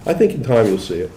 I think in time you'll see it.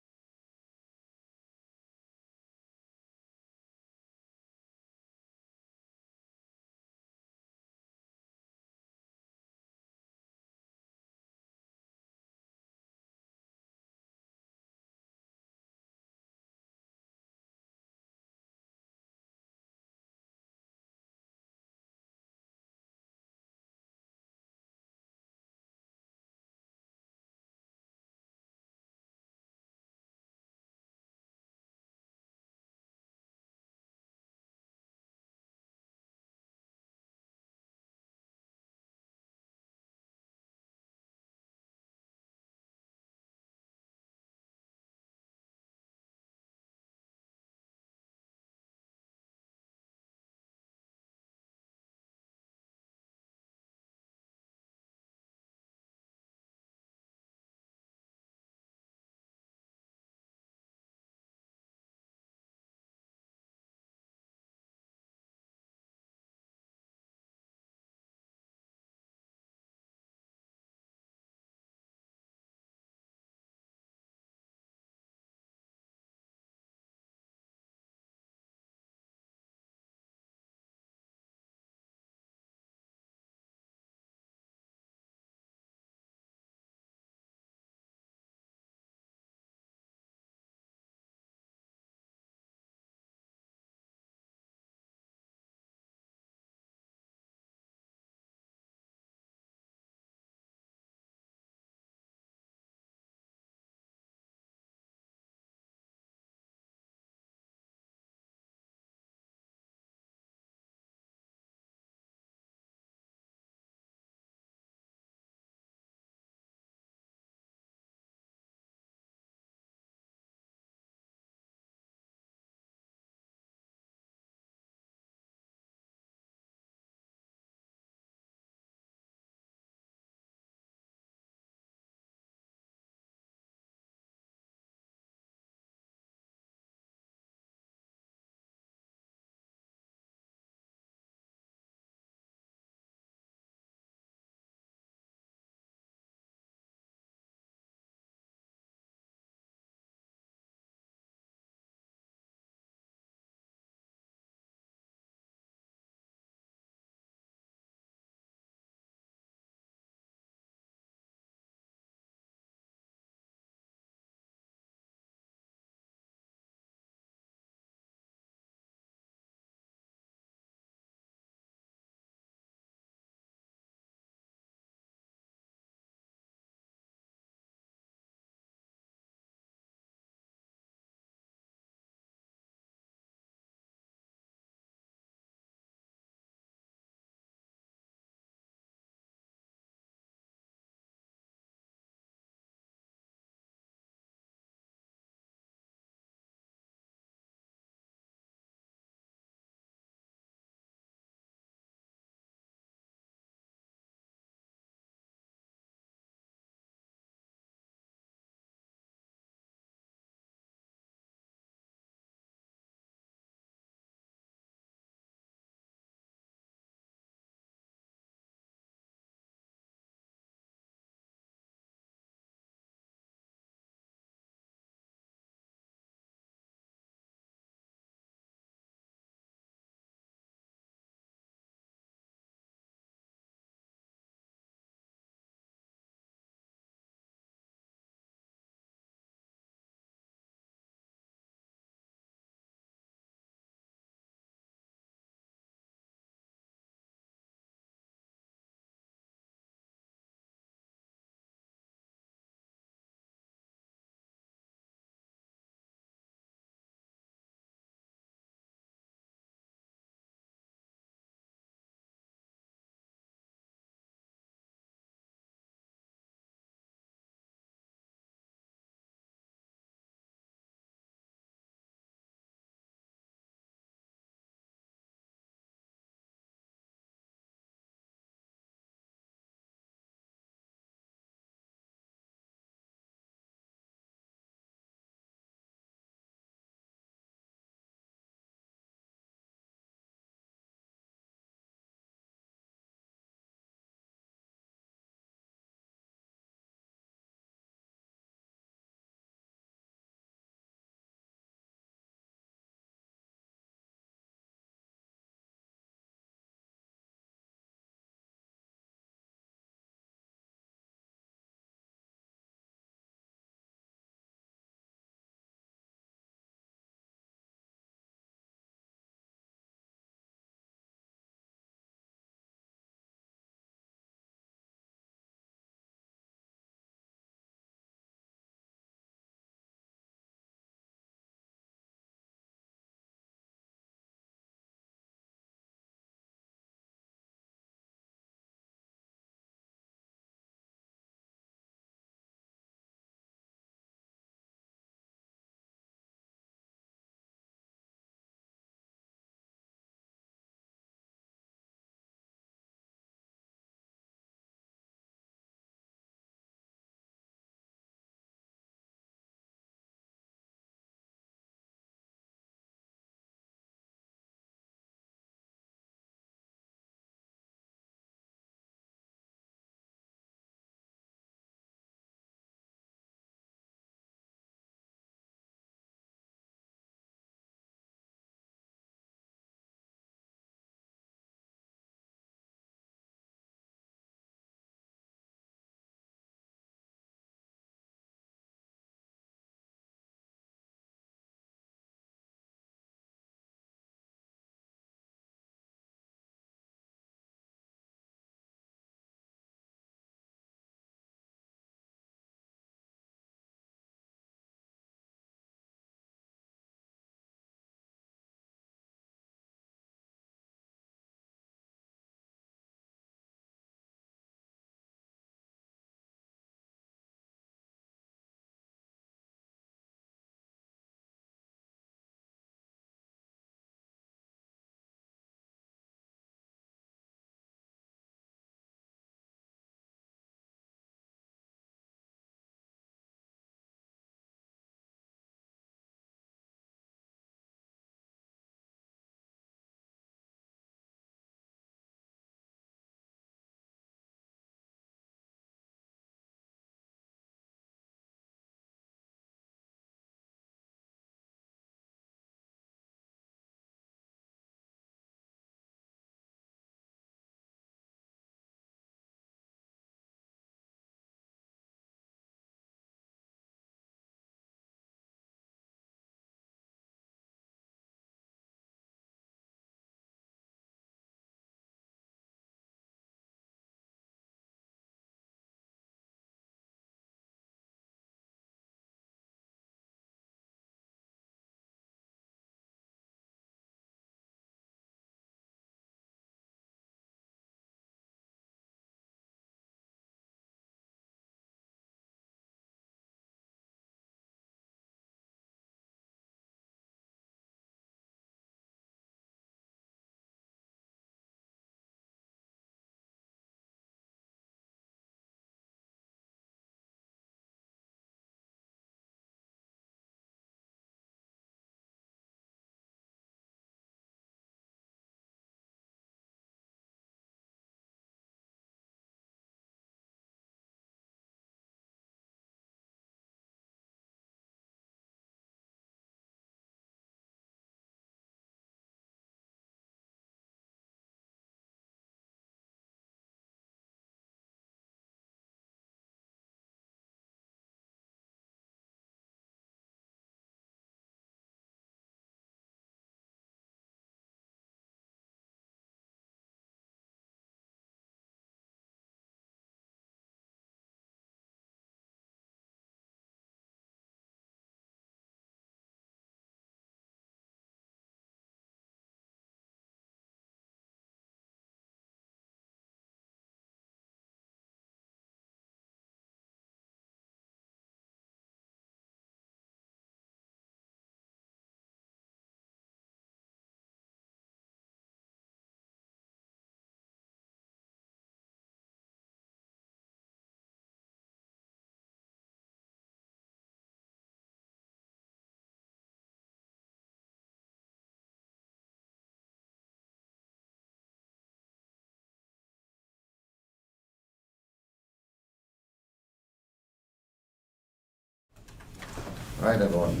All right, everyone.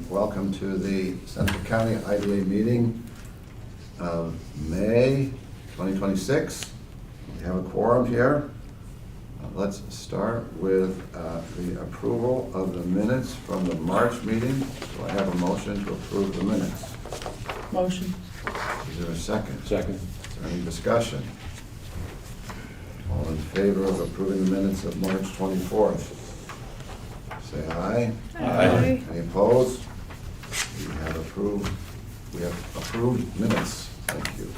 Welcome to the Central County IDA meeting of May 2026. We have a quorum here. Let's start with the approval of the minutes from the March meeting. Do I have a motion to approve the minutes? Motion. Is there a second? Second. Is there any discussion? All in favor of approving the minutes of March 24th? Say aye. Aye. Any opposed? We have approved minutes. Thank you.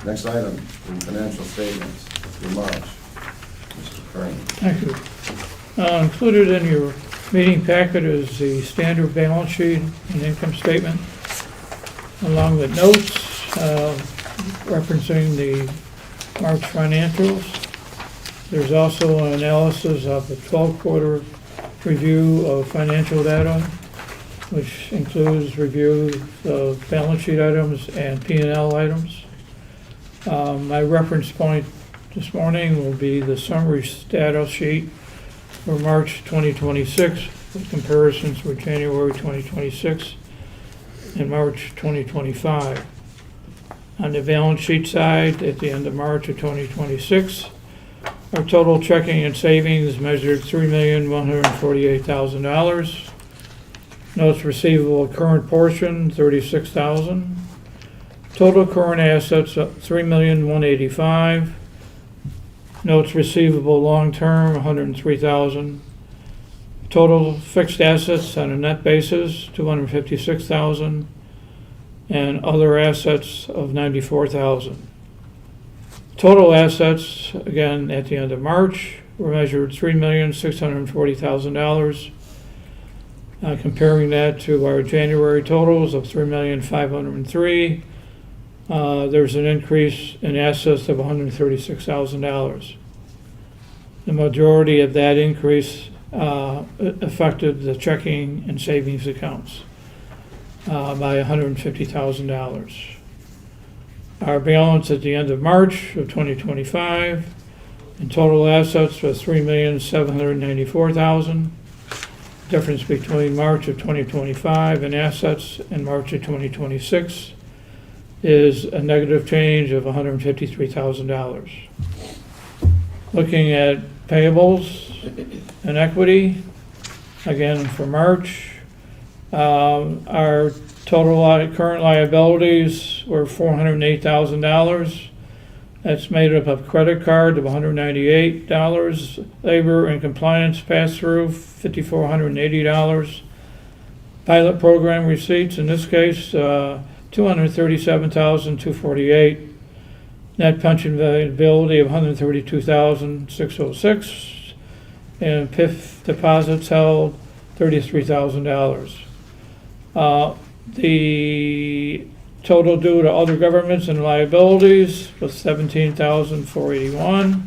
Next item, the financial statements through March. Mr. Kearney. Thank you. Included in your meeting packet is the standard balance sheet and income statement, along with notes referencing the March financials. There's also an analysis of the 12-quarter review of financial data, which includes review of balance sheet items and P&L items. My reference point this morning will be the summary status sheet for March 2026 with comparisons with January 2026 and March 2025. On the balance sheet side, at the end of March of 2026, our total checking and savings measured $3,148,000. Notes receivable current portion, $36,000. Total current assets, $3,185,000. Notes receivable long-term, $103,000. Total fixed assets on a net basis, $256,000. And other assets of $94,000. Total assets, again, at the end of March, were measured $3,640,000. Comparing that to our January totals of $3,503,000, there's an increase in assets of $136,000. The majority of that increase affected the checking and savings accounts by $150,000. Our balance at the end of March of 2025 in total assets was $3,794,000. Difference between March of 2025 and assets in March of 2026 is a negative change of $153,000. Looking at payables and equity, again for March, our total current liabilities were $408,000. That's made up of credit card of $198, labor and compliance pass-through $5,480, pilot program receipts, in this case, $237,248, net pension availability of $132,606, and PIF deposits held $33,000. The total due to other governments and liabilities was $17,481.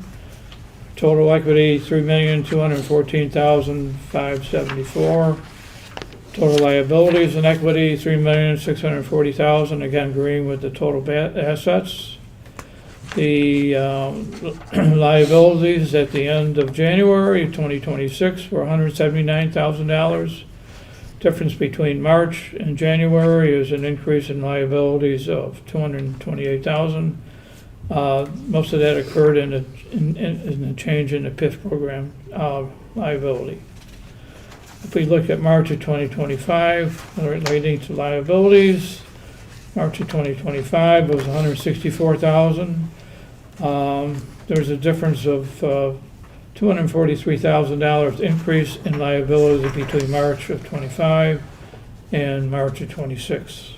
Total equity $3,214,574. Total liabilities and equity $3,640,000. Again, agreeing with the total assets. The liabilities at the end of January 2026 were $179,000. Difference between March and January is an increase in liabilities of $228,000. Most of that occurred in the change in the PIF program liability. If we look at March of 2025 relating to liabilities, March of 2025 was $164,000. There's a difference of $243,000 increase in liability between March of 25 and March of 26.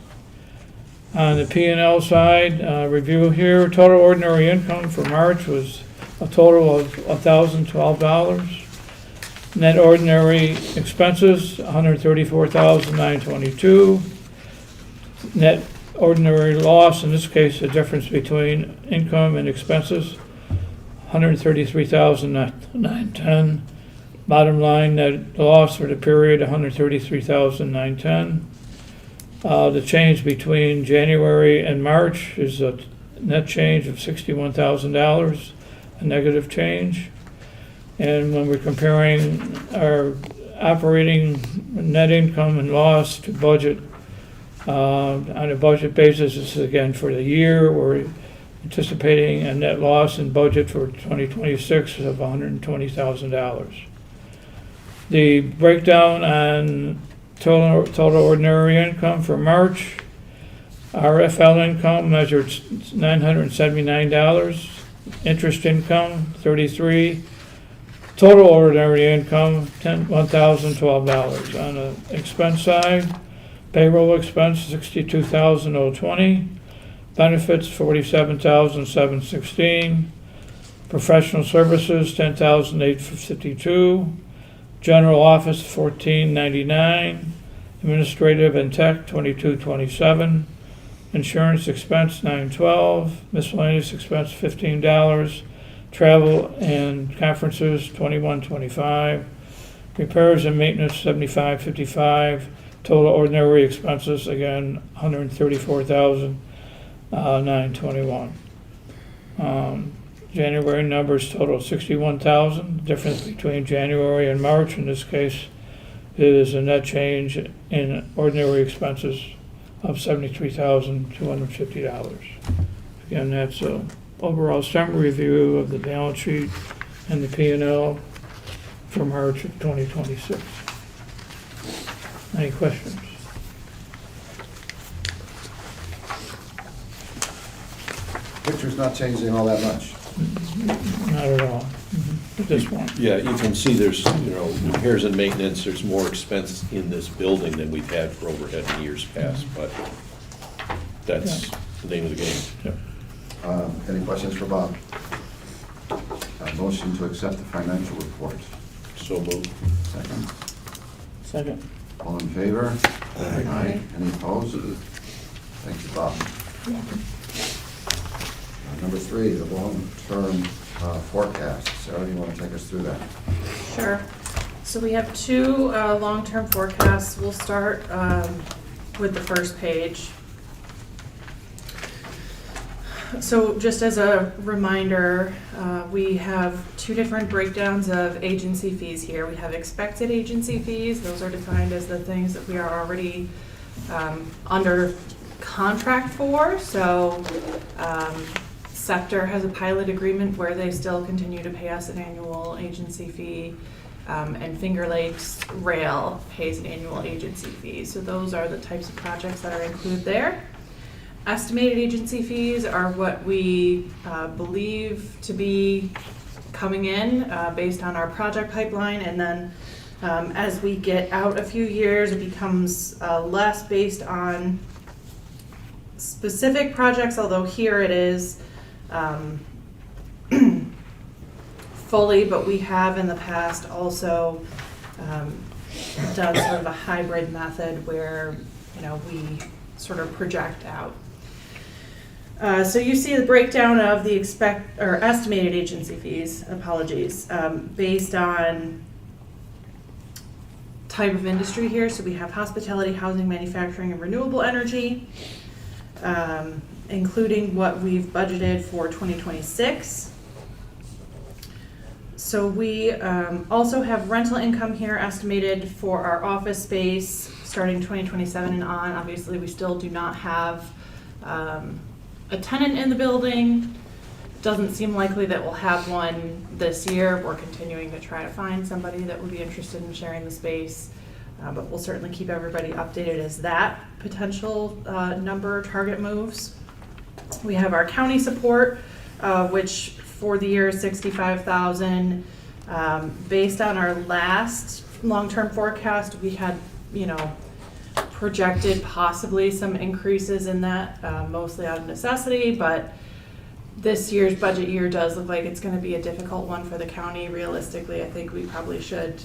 On the P&L side, review here, total ordinary income for March was a total of $1,012. Net ordinary expenses, $134,922. Net ordinary loss, in this case, the difference between income and expenses, $133,910. Bottom line, net loss for the period, $133,910. The change between January and March is a net change of $61,000, a negative change. And when we're comparing our operating net income and loss to budget. On a budget basis, this is again for the year. We're anticipating a net loss in budget for 2026 of $120,000. The breakdown on total ordinary income for March. RFL income measured $979. Interest income, $33. Total ordinary income, $1,012. On the expense side, payroll expense, $62,020. Benefits, $47,716. Professional services, $10,852. General office, $1499. Administrative and tech, $2227. Insurance expense, $912. Miscellaneous expense, $15. Travel and conferences, $2125. Repairs and maintenance, $7555. Total ordinary expenses, again, $134,921. January numbers total $61,000. Difference between January and March in this case is a net change in ordinary expenses of $73,250. Again, that's an overall summary review of the balance sheet and the P&L for March of 2026. Any questions? Picture's not changing all that much. Not at all, at this point. Yeah, you can see there's, repairs and maintenance, there's more expense in this building than we've had for overhead in years past, but that's the name of the game. Yep. Any questions for Bob? Motion to accept the financial report. So moved. Second. Second. All in favor? Aye. Any opposed? Thank you, Bob. Number 3, the long-term forecast. Sarah, do you want to take us through that? Sure. So we have 2 long-term forecasts. We'll start with the first page. So just as a reminder, we have 2 different breakdowns of agency fees here. We have expected agency fees. Those are defined as the things that we are already under contract for. So Scepter has a pilot agreement where they still continue to pay us an annual agency fee, and Finger Lakes Rail pays an annual agency fee. So those are the types of projects that are included there. Estimated agency fees are what we believe to be coming in based on our project pipeline, and then as we get out a few years, it becomes less based on specific projects, although here it is fully, but we have in the past also done sort of a hybrid method where, we sort of project out. So you see the breakdown of the estimated agency fees, based on type of industry here. So we have hospitality, housing, manufacturing, and renewable energy, including what we've budgeted for 2026. So we also have rental income here estimated for our office space starting 2027 and on. Obviously, we still do not have a tenant in the building. Doesn't seem likely that we'll have one this year. We're continuing to try to find somebody that would be interested in sharing the space, but we'll certainly keep everybody updated as that potential number target moves. We have our county support, which for the year is $65,000. Based on our last long-term forecast, we had, projected possibly some increases in that, mostly out of necessity, but this year's budget year does look like it's going to be a difficult one for the county. Realistically, I think we probably should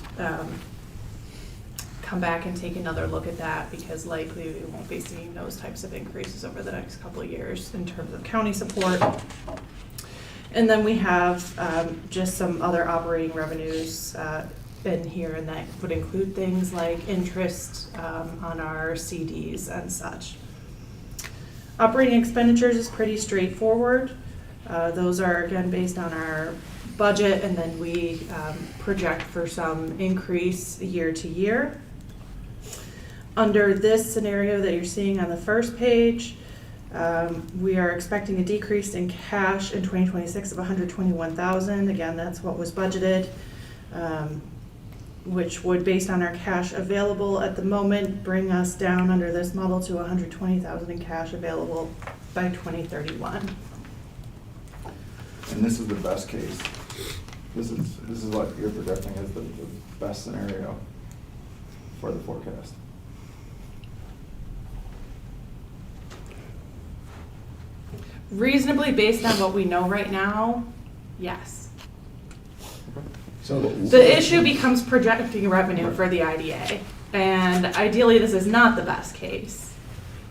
come back and take another look at that, because likely we won't be seeing those types of increases over the next couple of years in terms of county support. And then we have just some other operating revenues in here, and that would include things like interest on our CDs and such. Operating expenditures is pretty straightforward. Those are again based on our budget, and then we project for some increase year to year. Under this scenario that you're seeing on the first page, we are expecting a decrease in cash in 2026 of $121,000. Again, that's what was budgeted, which would, based on our cash available at the moment, bring us down under this model to $120,000 in cash available by 2031. And this is the best case. This is what you're projecting as the best scenario for the forecast. Reasonably based on what we know right now, yes. So The issue becomes projecting revenue for the IDA. And ideally, this is not the best case.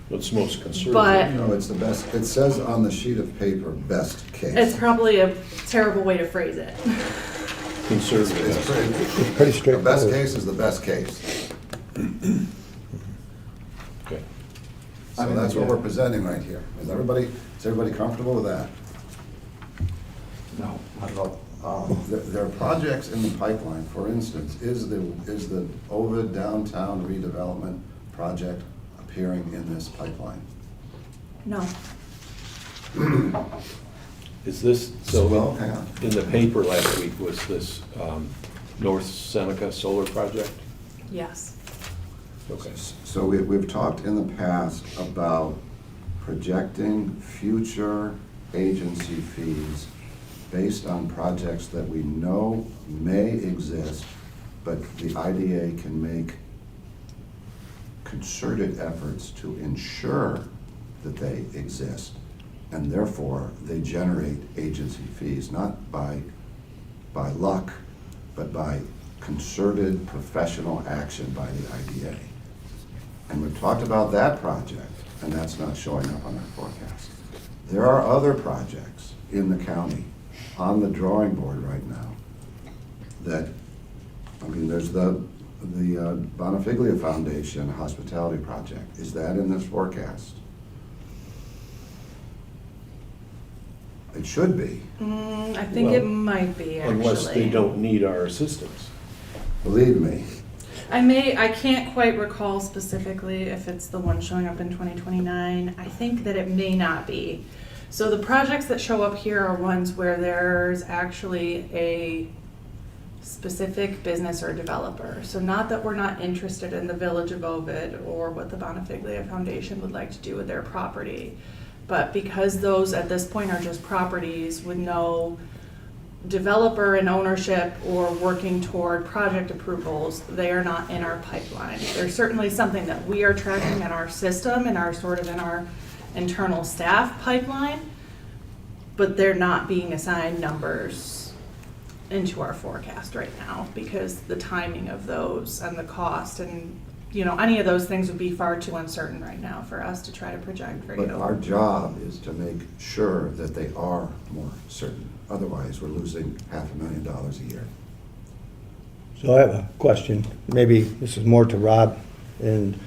What's most conservative? But no, it's the best, it says on the sheet of paper, best case. it's probably a terrible way to phrase it. Conservative. It's pretty, Pretty the straightforward. best case is the best case. Okay. So that's what we're presenting right here. Is everybody comfortable with that? No, not at all. There are projects in the pipeline, for instance, is the Ovid downtown redevelopment project appearing in this pipeline? No. Is this, Well, so hang on. in the paper last week, was this North Seneca solar project? Yes. Okay. So we've talked in the past about projecting future agency fees based on projects that we know may exist, but the IDA can make concerted efforts to ensure that they exist, and therefore they generate agency fees, not by luck, but by concerted professional action by the IDA. And we've talked about that project, and that's not showing up on our forecast. There are other projects in the county on the drawing board right now that, I mean, there's the Bonifiglia Foundation Hospitality Project. Is that in this forecast? It should be. I think Well, it might be, actually. Unless they don't need our assistance. Believe me. I can't quite recall specifically if it's the one showing up in 2029. I think that it may not be. So the projects that show up here are ones where there's actually a specific business or developer. So not that we're not interested in the Village of Ovid or what the Bonifiglia Foundation would like to do with their property. But because those at this point are just properties with no developer and ownership or working toward project approvals, they are not in our pipeline. They're certainly something that we are tracking in our system and our sort of in our internal staff pipeline, but they're not being assigned numbers into our forecast right now because the timing of those and the cost and, you know, any of those things would be far too uncertain right now for us to try to project for you. But our job is to make sure that they are more certain. Otherwise, we're losing $500,000 a year. So I have a question. Maybe this is more to Rob. And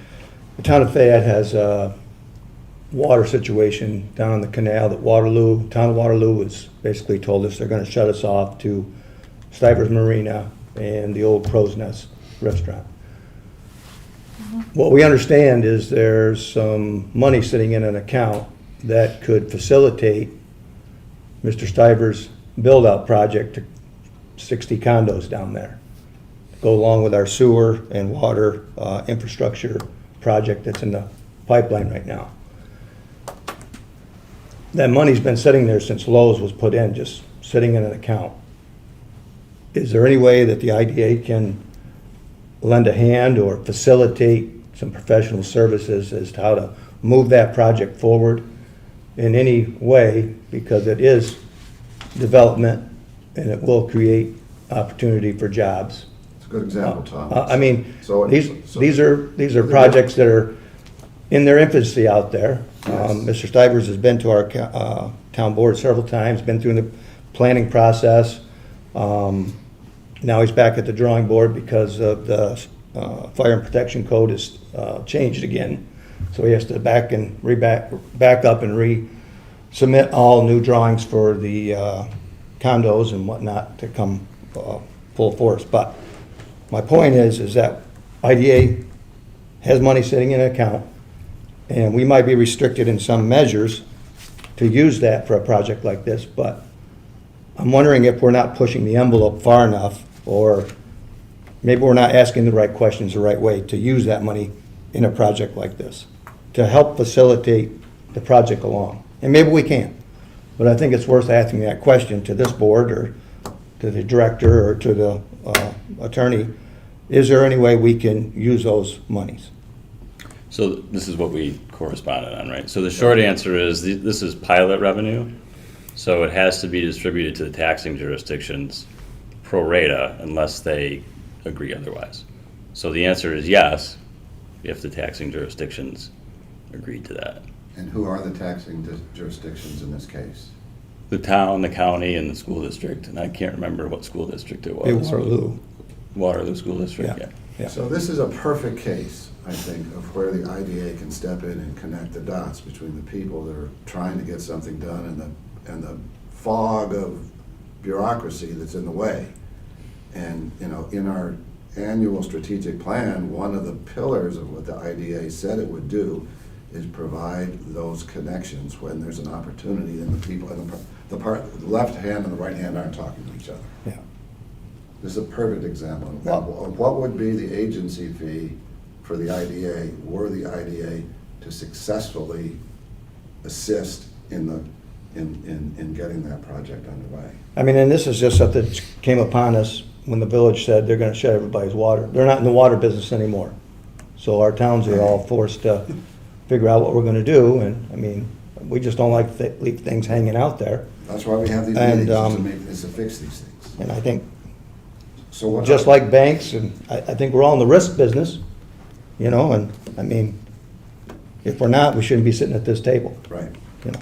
the town of Fayette has a water situation down on the canal that town of Waterloo has basically told us they're going to shut us off to Stivers Marina and the old Crow's Nest restaurant. What we understand is there's some money sitting in an account that could facilitate Mr. Stivers' build-out project to 60 condos down there. Go along with our sewer and water infrastructure project that's in the pipeline right now. That money's been sitting there since Lowe's was put in, just sitting in an account. Is there any way that the IDA can lend a hand or facilitate some professional services as to how to move that project forward in any way, because it is development and it will create opportunity for jobs? It's a good example, Tom. I mean, So- these are projects that are in their infancy out there. Yes. Mr. Stivers has been to our town board several times, been through the planning process. Now he's back at the drawing board because of the fire and protection code is changed again. So he has to back up and resubmit all new drawings for the condos and whatnot to come full force. But my point is that IDA has money sitting in an account, and we might be restricted in some measures to use that for a project like this, but I'm wondering if we're not pushing the envelope far enough, or maybe we're not asking the right questions the right way to use that money in a project like this, to help facilitate the project along. And maybe we can, but I think it's worth asking that question to this board, or to the director, or to the attorney. Is there any way we can use those monies? So this is what we corresponded on, right? So the short answer is, this is pilot revenue, so it has to be distributed to the taxing jurisdictions pro rata unless they agree otherwise. So the answer is yes, if the taxing jurisdictions agreed to that. And who are the taxing jurisdictions in this case? The town, the county, and the school district, and I can't remember what school district it was. Waterloo. Waterloo School District, Yeah. yeah. Yeah. So this is a perfect case, I think, of where the IDA can step in and connect the dots between the people that are trying to get something done and the fog of bureaucracy that's in the way. And, you know, in our annual strategic plan, one of the pillars of what the IDA said it would do is provide those connections when there's an opportunity and the people, and the left hand and the right hand aren't talking to each other. Yeah. This is a perfect example Well- of what would be the agency fee for the IDA, were the IDA to successfully assist in getting that project underway. I mean, and this is just something that came upon us when the village said they're gonna shut everybody's water. They're not in the water business anymore. So our towns are all forced to figure out what we're gonna do, and, I mean, we just don't like to leave things hanging out there. That's why we have these And, meetings, is to fix these things. And I think, So what? just like banks, and I think we're all in the risk business, you know, and, I mean, if we're not, we shouldn't be sitting at this table, Right. you know.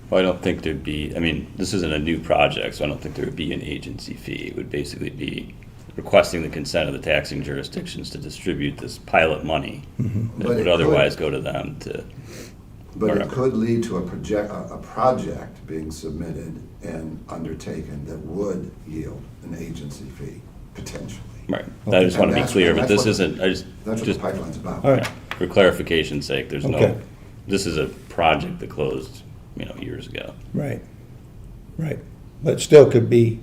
Well, I don't think there'd be, I mean, this isn't a new project, so I don't think there would be an agency fee. It would basically be requesting the consent of the taxing jurisdictions to distribute this pilot money that But would it otherwise could- go to them to, But it Whatever. could lead to a project being submitted and undertaken that would yield an agency fee, potentially. right. I just want to be And clear, but that's this what- isn't, I That's what the just, pipeline's about. All right. for clarification's sake, there's Okay. no, this is a project that closed, years ago. Right, right. But it still could be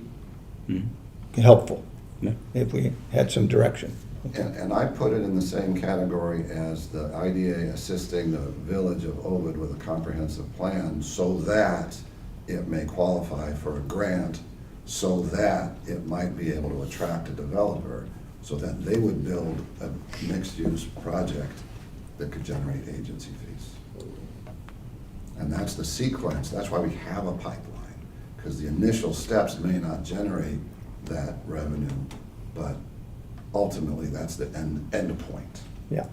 helpful Yeah. if we had some direction. And I put it in the same category as the IDA assisting the village of Ovid with a comprehensive plan so that it may qualify for a grant, so that it might be able to attract a developer, so that they would build a mixed-use project that could generate agency fees. And that's the sequence, that's why we have a pipeline, because the initial steps may not generate that revenue, but ultimately, that's the end point. Yeah,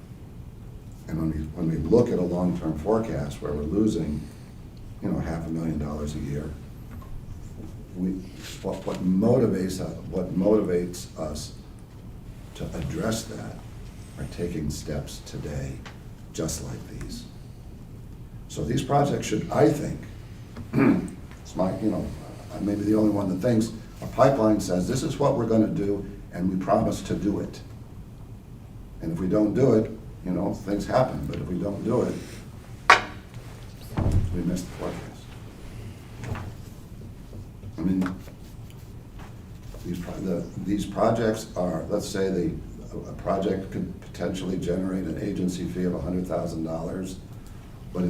And when we look at a long-term forecast where we're losing, $500,000 a year, what motivates us to address that are taking steps today, just like these. So these projects should, I think, it's my, I may be the only one that thinks, a pipeline says, this is what we're gonna do, and we promise to do it. And if we don't do it, things happen, but if we don't do it, we miss the forecast. I mean, these projects are, let's say a project could potentially generate an agency fee of $100,000, but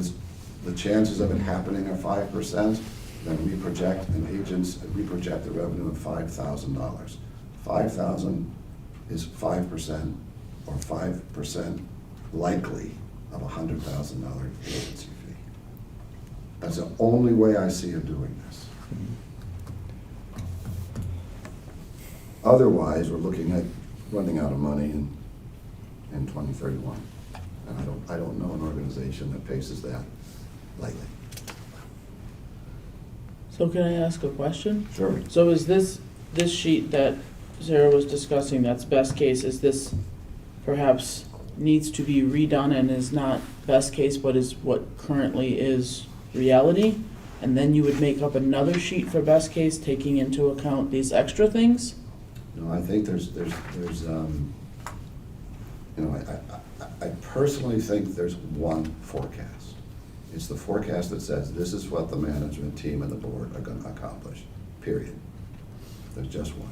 the chances of it happening are 5%, then we project the revenue of $5,000. 5,000 is 5% or 5% likely of a $100,000 agency fee. That's the only way I see of doing this. Otherwise, we're looking at running out of money in 2031. And I don't know an organization that faces that lightly. So can I ask a question? Sure. So is this sheet that Sarah was discussing, that's best case, is this perhaps needs to be redone and is not best case, but is what currently is reality? and then you would make up another sheet for best case, taking into account these extra things? No, I think there's, you know, I personally think there's one forecast. It's the forecast that says this is what the management team and the board are gonna accomplish, period. There's just one.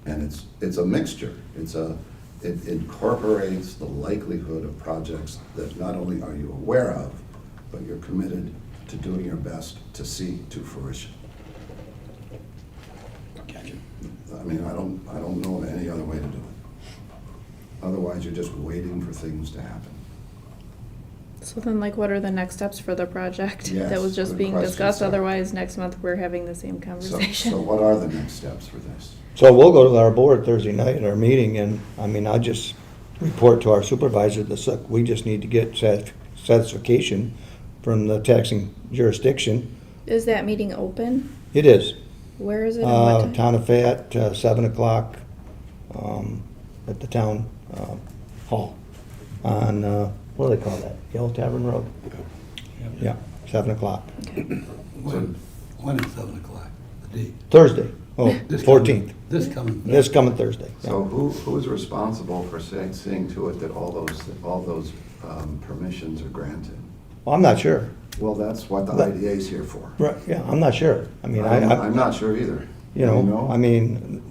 And it's a mixture. It incorporates the likelihood of projects that not only are you aware of, but you're committed to doing your best to see to fruition. Gotcha. I mean, I don't know of any other way to do it. Otherwise, you're just waiting for things to happen. So then, like, what are the next steps for the project Yes, that was just good being question, discussed? sir. Otherwise, next month we're having the same So conversation. what are the next steps for this? So we'll go to our board Thursday night at our meeting, and, I mean, I'll just report to our supervisor, we just need to get satisfaction from the taxing jurisdiction. Is that meeting open? It is. Where is it and what time? Town of Fayette, 7 o'clock, at the town, hall on, what do they call that? Yellow Tavern Road? Yeah, 7 o'clock. When is 7 o'clock, the date? Thursday, oh, This 14th. This coming. This coming Thursday. yeah. So who's responsible for seeing to it that all those permissions are granted? Well, I'm not sure. Well, that's what the But- IDA is here for. Right, yeah, I'm not sure. I mean, I'm not sure either. you know, I mean,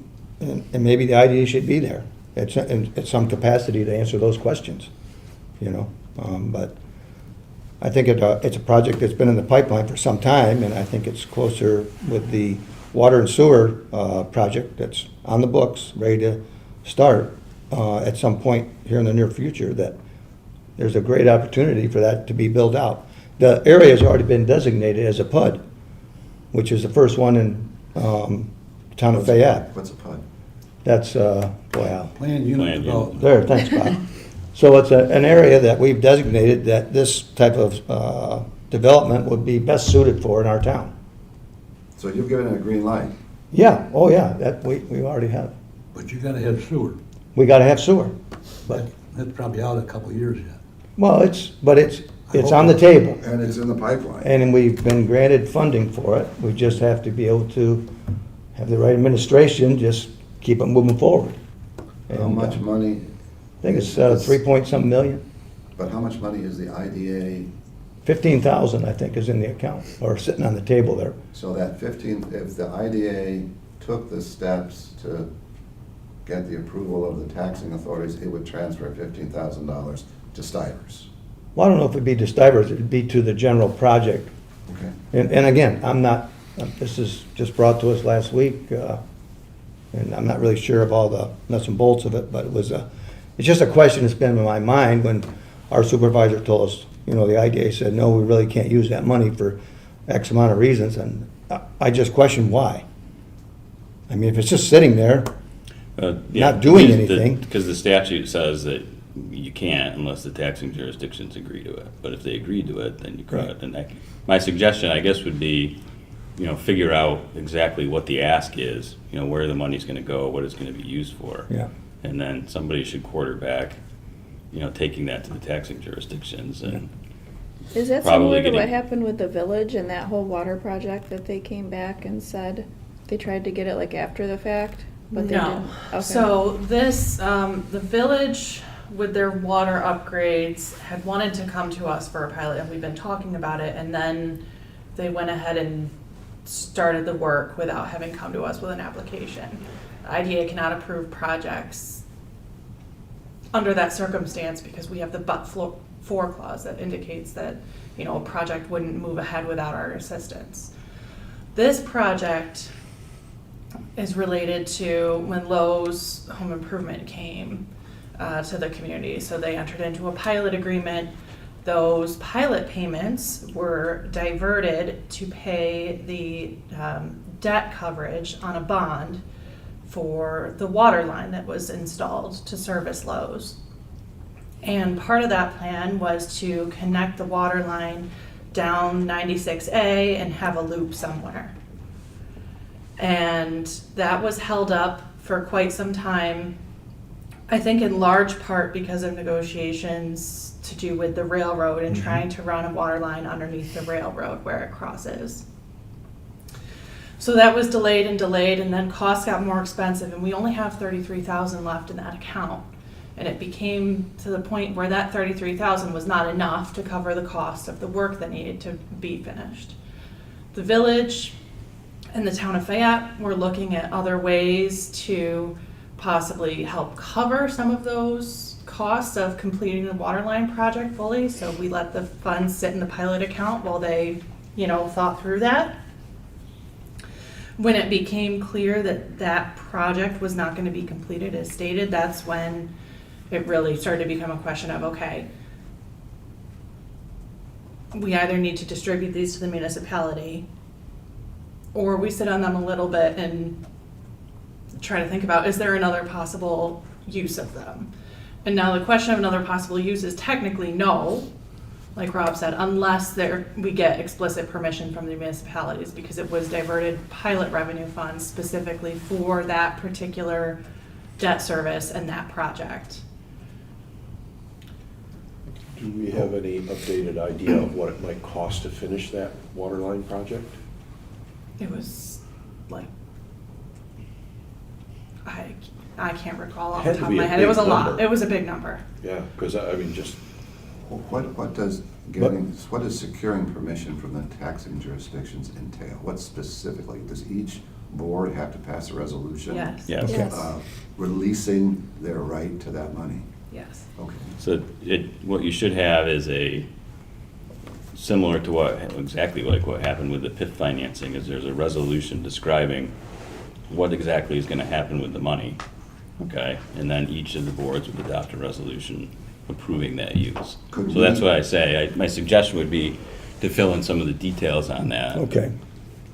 and maybe the IDA should be there at some capacity to answer those questions, you know? But I think it's a project that's been in the pipeline for some time, and I think it's closer with the water and sewer project that's on the books, ready to start at some point here in the near future, that there's a great opportunity for that to be built out. The area has already been designated as a PUD, which is the first one in town of Fayette. What's a PUD? That's, wow. Planned Planned unit unit. development. There, thanks, Bob. So it's an area that we've designated that this type of development would be best suited for in our town. So you've given it a green light. Yeah, oh yeah, that, we already have. But you gotta have sewer. We gotta have sewer. But, That's probably out a couple of years yet. well, it's on the table. And it's in the pipeline. And we've been granted funding for it. We just have to be able to have the right administration, just keep it moving forward. How And, much money, I think it's 3-point-some million. but how much money is the IDA, 15,000, I think, is in the account, or sitting on the table there. so that 15, if the IDA took the steps to get the approval of the taxing authorities, it would transfer $15,000 to Stivers. Well, I don't know if it'd be to Stivers, it'd be to the general project. Okay. And again, I'm not, this is just brought to us last week, and I'm not really sure of all the nuts and bolts of it, but it's just a question that's been in my mind when our supervisor told us, you know, the IDA said, no, we really can't use that money for X amount of reasons, and I just question why. I mean, if it's just sitting there, not doing anything. Because the statute says that you can't unless the taxing jurisdictions agree to it. But if they agree to it, then you Right. could. And my suggestion, I guess, would be, you know, figure out exactly what the ask is, you know, where the money's gonna go, what it's gonna be used for. Yeah. And then somebody should quarterback, you know, taking that to the taxing jurisdictions and Is that Probably similar to what getting- happened with the village and that whole water project that they came back and said they tried to get it like after the fact, but they No. didn't? Okay. So this, the village with their water upgrades had wanted to come to us for a pilot, and we've been talking about it, and then they went ahead and started the work without having come to us with an application. IDA cannot approve projects under that circumstance because we have the but-for clause that indicates that, you know, a project wouldn't move ahead without our assistance. This project is related to when Lowe's Home Improvement came to the community. So they entered into a pilot agreement. Those pilot payments were diverted to pay the debt coverage on a bond for the water line that was installed to service Lowe's. And part of that plan was to connect the water line down 96A and have a loop somewhere. And that was held up for quite some time I think in large part because of negotiations to do with the railroad and trying to run a water line underneath the railroad where it crosses. So that was delayed, and then costs got more expensive, and we only have $33,000 left in that account. And it became to the point where that $33,000 was not enough to cover the cost of the work that needed to be finished. The village and the town of Fayette were looking at other ways to possibly help cover some of those costs of completing the water line project fully. So we let the funds sit in the pilot account while they, thought through that. When it became clear that that project was not going to be completed as stated, that's when it really started to become a question of, okay, we either need to distribute these to the municipality, or we sit on them a little bit and try to think about, is there another possible use of them? And now the question of another possible use is technically no, like Rob said, unless we get explicit permission from the municipalities, because it was diverted pilot revenue funds specifically for that particular debt service and that project. Do we have any updated idea of what it might cost to finish that water line project? It was like, I can't recall off the Had to top of be my a head. It was a big lot. number. It was a big number. Yeah, because I mean, just, Well, what does securing permission from the taxing jurisdictions entail? What specifically, does each board have to pass a resolution? Yes. Yes. Yes. Releasing their right to that money? Yes. Okay. So what you should have is similar to exactly like what happened with the PIF financing, is there's a resolution describing what exactly is gonna happen with the money, okay? And then each of the boards would adopt a resolution approving that use. Could So that's we- what I say, my suggestion would be to fill in some of the details on that. Okay.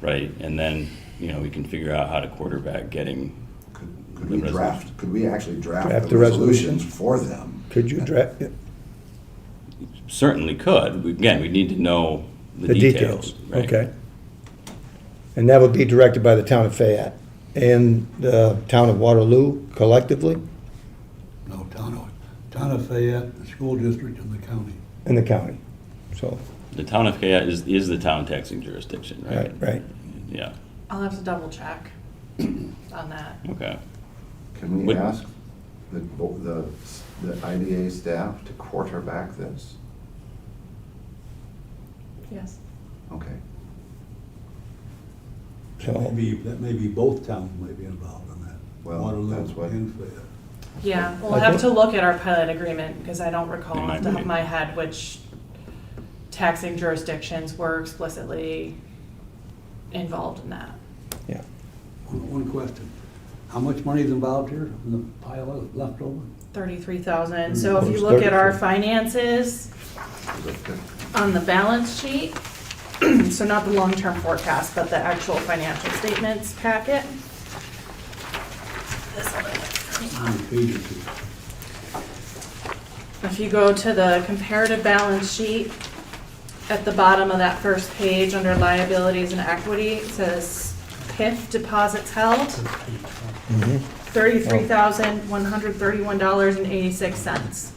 Right, and then, we can figure out how to quarterback getting, Could The we resolution. could we actually draft Draft the the resolutions resolutions. for them? Could you draft, certainly could, again, we need to know the the details. details? Right? Okay. And that would be directed by the town of Fayette and the town of Waterloo collectively No, town of Fayette, the school district, and the county. in the county? So, The town of Fayette is the town taxing jurisdiction, right? right. Yeah, I'll have to double check on that. okay. Can we Would- ask the IDA staff to quarterback this? Yes. Okay. So, That may be both towns may be involved in that. Well, Waterloo that's what- and Fayette. Yeah, we'll I have think- to look at our pilot agreement, because I don't recall It off might the top be. of my head which taxing jurisdictions were explicitly involved in that. yeah. One question. How much money is involved here in the pile left over? 33,000. So if you It's look at our 33. finances Is it good? on the balance sheet, so not the long-term forecast, but the actual financial statements packet. This will be On page or two. If you go to the comparative balance sheet, at the bottom of that first page, under liabilities and equity, it says PIF deposits held, Mhm. $33,131.86.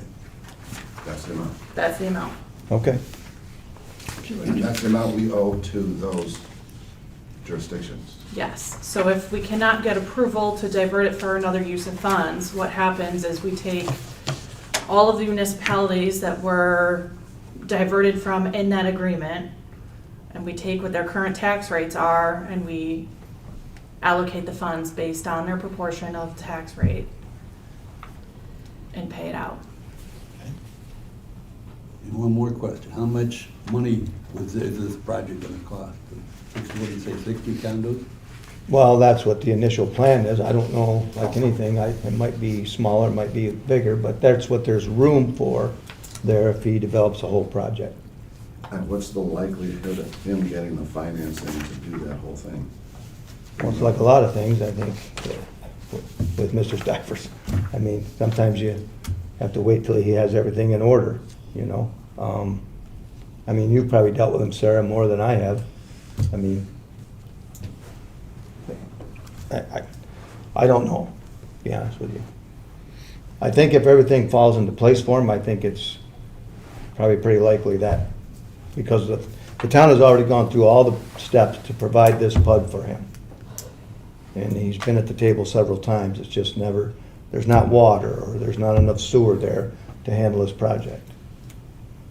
That's the amount. That's the amount. Okay. That's the amount we owe to those jurisdictions. Yes, so if we cannot get approval to divert it for another use of funds, what happens is we take all of the municipalities that were diverted from in that agreement, and we take what their current tax rates are, and we allocate the funds based on their proportion of tax rate and pay it out. And one more question. How much money is this project gonna cost? What did you say, 60 condos? Well, that's what the initial plan is. I don't know, like anything, it might be smaller, it might be bigger, but that's what there's room for there if he develops a whole project. And what's the likelihood of him getting the financing to do that whole thing? Well, it's like a lot of things, I think, with Mr. Stivers. I mean, sometimes you have to wait till he has everything in order, you know? I mean, you've probably dealt with him, Sarah, more than I have. I mean, I don't know, to be honest with you. I think if everything falls into place for him, I think it's probably pretty likely that, because the town has already gone through all the steps to provide this PUD for him. And he's been at the table several times, it's just never, there's not water, or there's not enough sewer there to handle this project.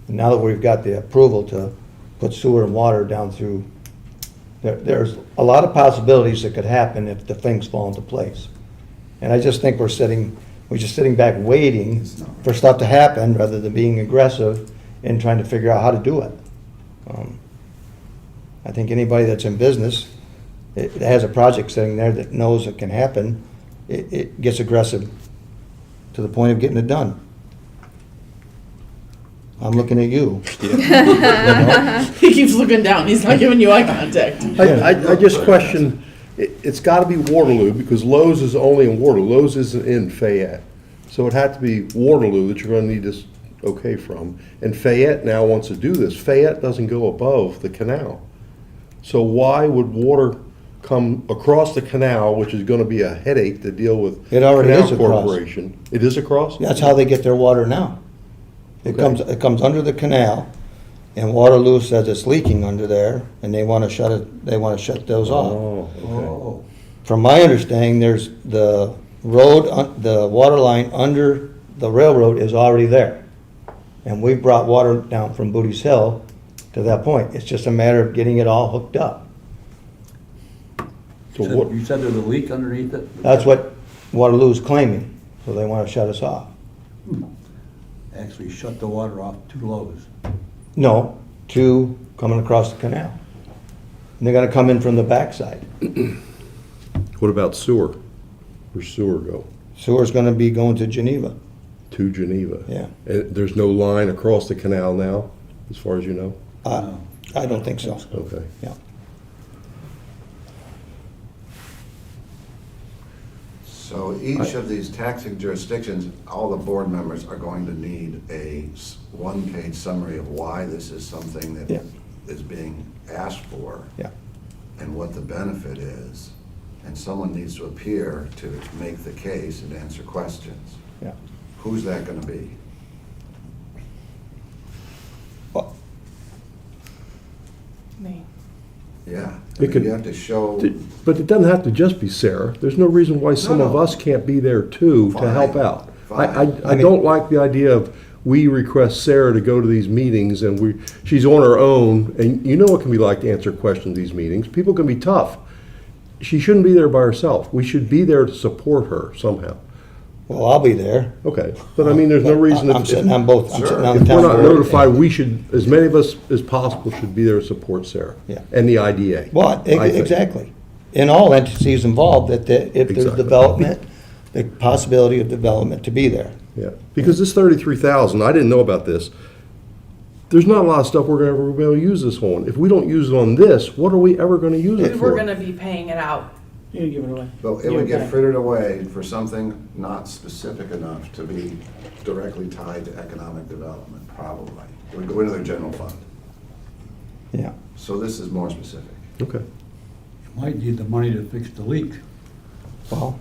And now that we've got the approval to put sewer and water down through, there's a lot of possibilities that could happen if the things fall into place. And I just think we're just sitting back waiting for stuff to happen rather than being aggressive and trying to figure out how to do it. I think anybody that's in business, that has a project sitting there that knows it can happen, it gets aggressive to the point of getting it done. I'm looking at you. He keeps looking down, he's not giving you eye contact. I just question, it's gotta be Waterloo, because Lowe's is only in Waterloo, Lowe's isn't in Fayette. So it had to be Waterloo that you're gonna need this okay from, and Fayette now wants to do this. Fayette doesn't go above the canal. So why would water come across the canal, which is gonna be a headache to deal with? It already Canal is across. Corporation. It is across? That's how they get their water now. Okay. It comes under the canal, and Waterloo says it's leaking under there, and they want to shut those off. Oh, okay. Oh, From my understanding, there's the the water line under the railroad is already there. And we brought water down from Booty's Hill to that point. It's just a matter of getting it all hooked up. So what, you said there's a leak underneath it? That's what Waterloo's claiming, so they want to shut us off. Actually shut the water off to Lowe's. No, two coming across the canal. And they're gonna come in from the backside. what about sewer? Where's sewer go? Sewer's gonna be going to Geneva, To Geneva? yeah. And there's no line across the canal now, as far as you know? No. I don't think so, Okay. yeah. So each of these taxing jurisdictions, all the board members are going to need a one-page summary of why this is something that Yeah. is being asked for. Yeah. And what the benefit is. And someone needs to appear to make the case and answer questions. Yeah. Who's that gonna be? Well, Me. Yeah. It could- You have to show. But it doesn't have to just be Sarah. There's no reason why some of No. us can't be there too to help Fine. out. Fine. I don't like the idea of we request Sarah to go to these meetings and she's on her own, and you know what it can be like to answer questions at these meetings. People can be tough. She shouldn't be there by herself. We should be there to support her somehow. well, I'll be there. Okay, but I mean, there's no reason I'm sitting on both, I'm Sure. sitting on the if town we're not board. notified, we should, as many of us as possible should be there to support Sarah. Yeah. And the IDA. Well, I think. exactly. In all entities involved, if there's Exactly. development, the possibility of development to be there. Yeah, because this 33,000, I didn't know about this. There's not a lot of stuff we're gonna ever be able to use this on. If we don't use it on this, what are we ever gonna use it We for? were gonna be paying it out. You're gonna give it away. But it You're would get okay. frittered away for something not specific enough to be directly tied to economic development, probably. It would go into their general fund. Yeah. So this is more specific. Okay. You might need the money to fix the leak. Well,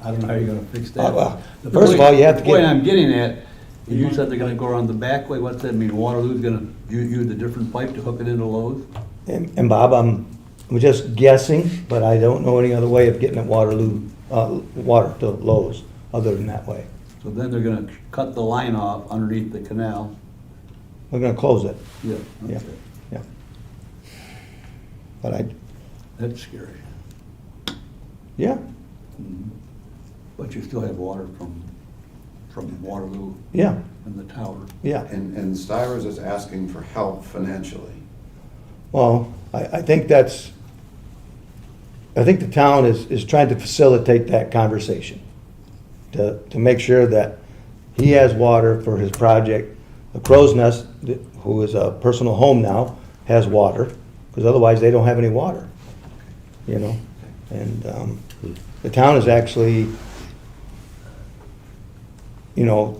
I don't know how you're gonna fix that. well, The first of point- all, you have to The point get- I'm getting at, is you said they're gonna go around the back way, what's that mean? Waterloo's gonna use a different pipe to hook it into Lowe's? and Bob, I'm just guessing, but I don't know any other way of getting it water to Lowe's other than that way. So then they're gonna cut the line off underneath the canal? We're gonna close it, Yeah. Yeah. Okay. yeah. But That's scary. yeah, But you still have water from Waterloo yeah, and the tower. yeah. And Stires is asking for help financially. Well, I think the town is trying to facilitate that conversation, to make sure that he has water for his project. The Crow's Nest, who is a personal home now, has water, because otherwise they don't have any water, you know? And the town has actually,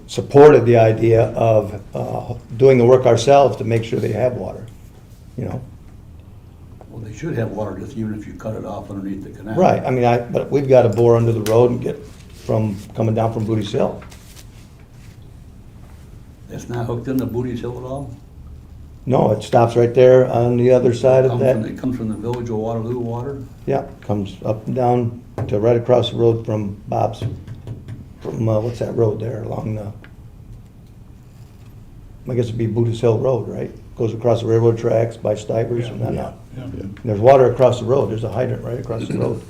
supported the idea of doing the work ourselves to make sure they have water, you know? Well, they should have water just even if you cut it off underneath the canal. Right, I mean, but we've got to bore under the road and get from coming down from Booty's Hill. It's not hooked into Booty's Hill at all? No, it stops right there on the other side of that. It comes from the Village of Waterloo water? Yeah, comes up and down to right across the road from Bob's, from, what's that road there along the, I guess it'd be Booty's Hill Road, right? Goes across the railroad tracks by Stivers and then up. And there's water across the road, there's a hydrant right across the road.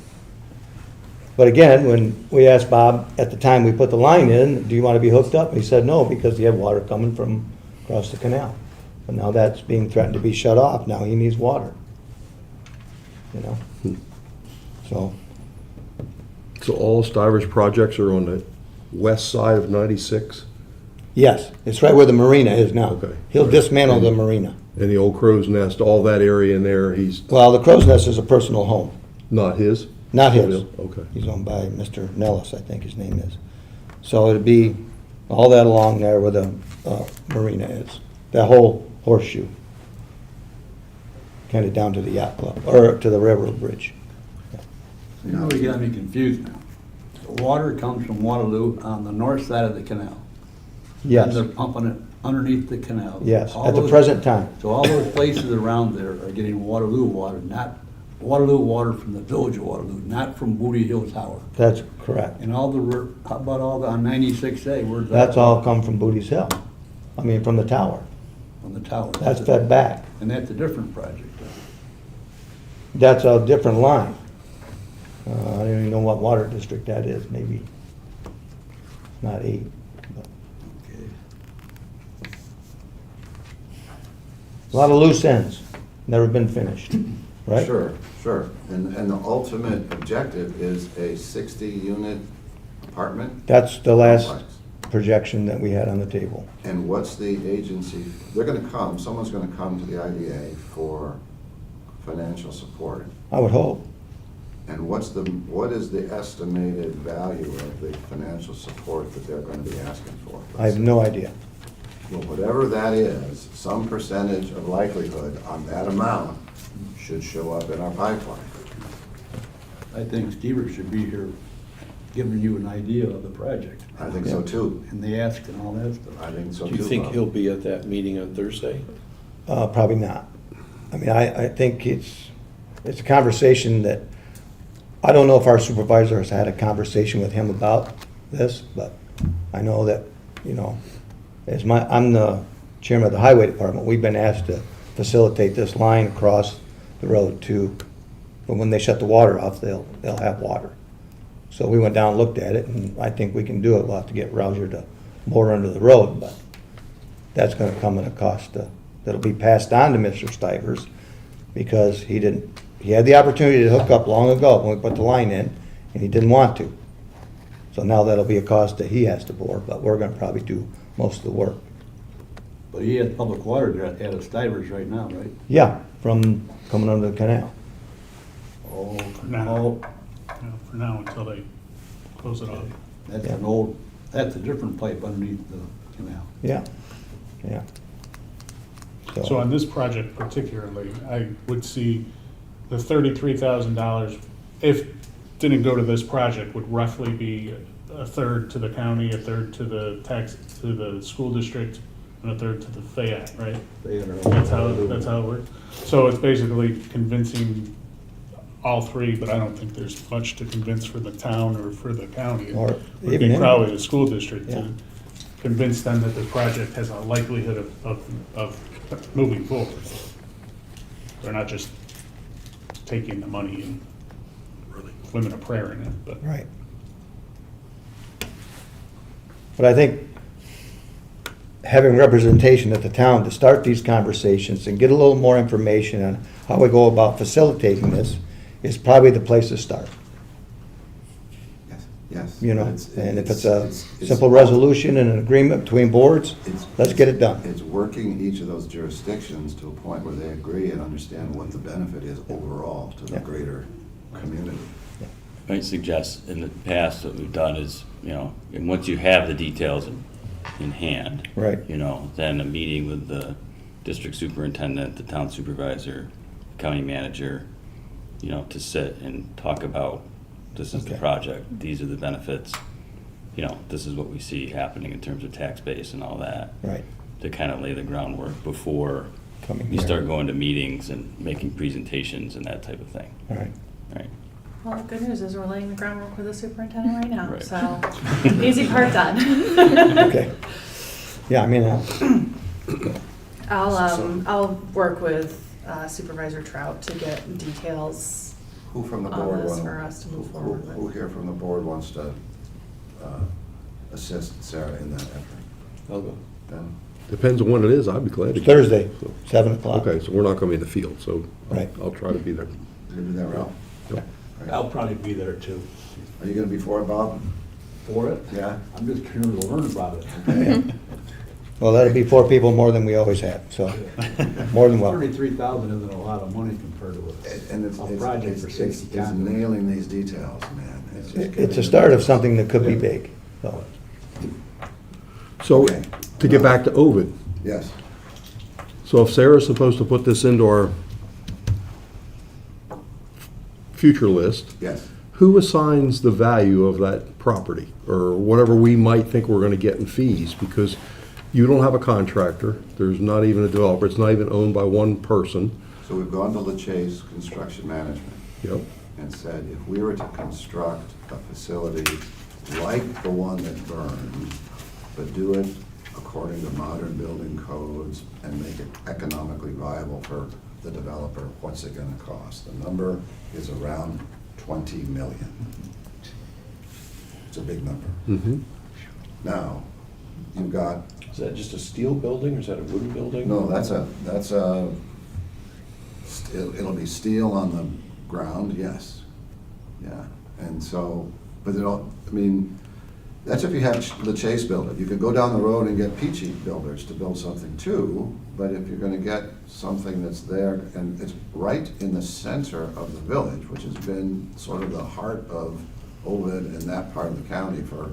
But again, when we asked Bob, at the time we put the line in, do you want to be hooked up? He said no, because he had water coming from across the canal. But now that's being threatened to be shut off, now he needs water. You know? So, So all Stivers projects are on the west side of 96? yes, it's right where the marina is now. Okay. He'll dismantle the marina. And the old Crow's Nest, all that area in there, he's Well, the Crow's Nest is a personal home, not his? not his. Okay. He's owned by Mr. Nellis, I think his name is. So it'd be all that along there where the marina is, that whole horseshoe. Kind of down to the yacht club, or to the railroad bridge. You know, you got me confused now. The water comes from Waterloo on the north side of the canal. Yes, And they're pumping it underneath the canal. yes, All at the those- present time. So all those places around there are getting Waterloo water, not Waterloo water from the Village of Waterloo, not from Booty Hill Tower. That's correct. And all the, how about all the, on 96A, where's that? That's all come from Booty's Hill. I mean, from the tower. From the tower. That's fed back. And that's a different project. That's a different line. I don't even know what water district that is, maybe not 8. but Okay. A lot of loose ends, never been finished, right? Sure, sure. And the ultimate objective is a 60-unit apartment That's the last complex. projection that we had on the table. And what's the agency, they're gonna come, someone's gonna come to the IDA for financial support. I would hope. And what is the estimated value of the financial support that they're gonna be asking for? I have no idea. Well, whatever that is, some percentage of likelihood on that amount should show up in our pipeline. I think Stevers should be here giving you an idea of the project. I think so too. And the ask and all that stuff. I think so Do too. you think Bob. he'll be at that meeting on Thursday? Probably not. I mean, I think it's a conversation that, I don't know if our supervisor has had a conversation with him about this, but I know that, you know, I'm the chairman of the highway department, we've been asked to facilitate this line across the road to, but when they shut the water off, they'll have water. So we went down and looked at it, and I think we can do it. We'll have to get Rouser to bore under the road, but that's gonna come at a cost that'll be passed on to Mr. Stivers, because he had the opportunity to hook up long ago when we put the line in, and he didn't want to. So now that'll be a cost that he has to bore, but we're gonna probably do most of the work. But he has public water there at a Stivers right now, right? Yeah, from coming under the canal. Oh, now. For now, until they close it off. That's Yeah. that's a different pipe underneath the canal. Yeah, yeah. So on this project particularly, I would see the $33,000, if didn't go to this project, would roughly be a third to the county, a third to the school district, and a third to the Fayette, right? That's how it works. So it's basically convincing all three, but I don't think there's much to convince for the town or for the county. Or It would even be in- probably the school district Yeah. to convince them that the project has a likelihood of moving forward. They're not just taking the money and really living a prayer in it, but. Right. But I think having representation at the town to start these conversations and get a little more information on how we go about facilitating this is probably the place to start. Yes. You know, It's- and if it's it's- a simple resolution and an agreement between boards, it's- let's get it done. It's working each of those jurisdictions to a point where they agree and understand what the benefit is overall to the Yeah. greater community. I might suggest, in the past, what we've done is, you know, and once you have the details in hand. Right. You know, then a meeting with the district superintendent, the town supervisor, county manager, you know, to sit and talk about, this is the Okay. project, these are the benefits, this is what we see happening in terms of tax base and all that. Right. To kind of lay the groundwork before Coming you here. start going to meetings and making presentations and that type of thing. All right. Right. Well, the good news is we're laying the groundwork with the superintendent right now, Right. so easy part done. Okay. Yeah, I mean, I'll work with Supervisor Trout to get details Who from the on board this want for us to move forward with. Who here from the board wants to assist Sarah in that effort? I'll go. Ben? Depends on when it is, I'd be glad to. it's Thursday, 7 o'clock. Okay, so we're not gonna be in the field, so Right. I'll try to be there. You do that, Ralph? Yep. Right. I'll probably be there too. Are you gonna be for it, Bob? For it? Yeah? I'm just curious to learn about it. Okay. Well, that'll be 4 people more than we always have, so more than welcome. 33,000 isn't a lot of money compared to And it's, a project for 60 it's cats. nailing these details, man. just It's a start of something that could be big, so. So, Okay. to get back to Ovid, Yes, so if Sarah's supposed to put this into our future list, yes. who assigns the value of that property, or whatever we might think we're gonna get in fees? Because you don't have a contractor, there's not even a developer, it's not even owned by one person. So we've gone to LaChase Construction Management Yep. and said, if we were to construct a facility like the one that burned, but do it according to modern building codes and make it economically viable for the developer, what's it gonna cost? The number is around 20 million. It's a big number. Mm-hmm. Now, you've got, Is that just a steel building or is that a wooden building? no, it'll be steel on the ground, yes. Yeah, and so, but that's if you have the Chase build it. You could go down the road and get Peachy Builders to build something too, but if you're gonna get something that's there, and it's right in the center of the village, which has been sort of the heart of Ovid and that part of the county for,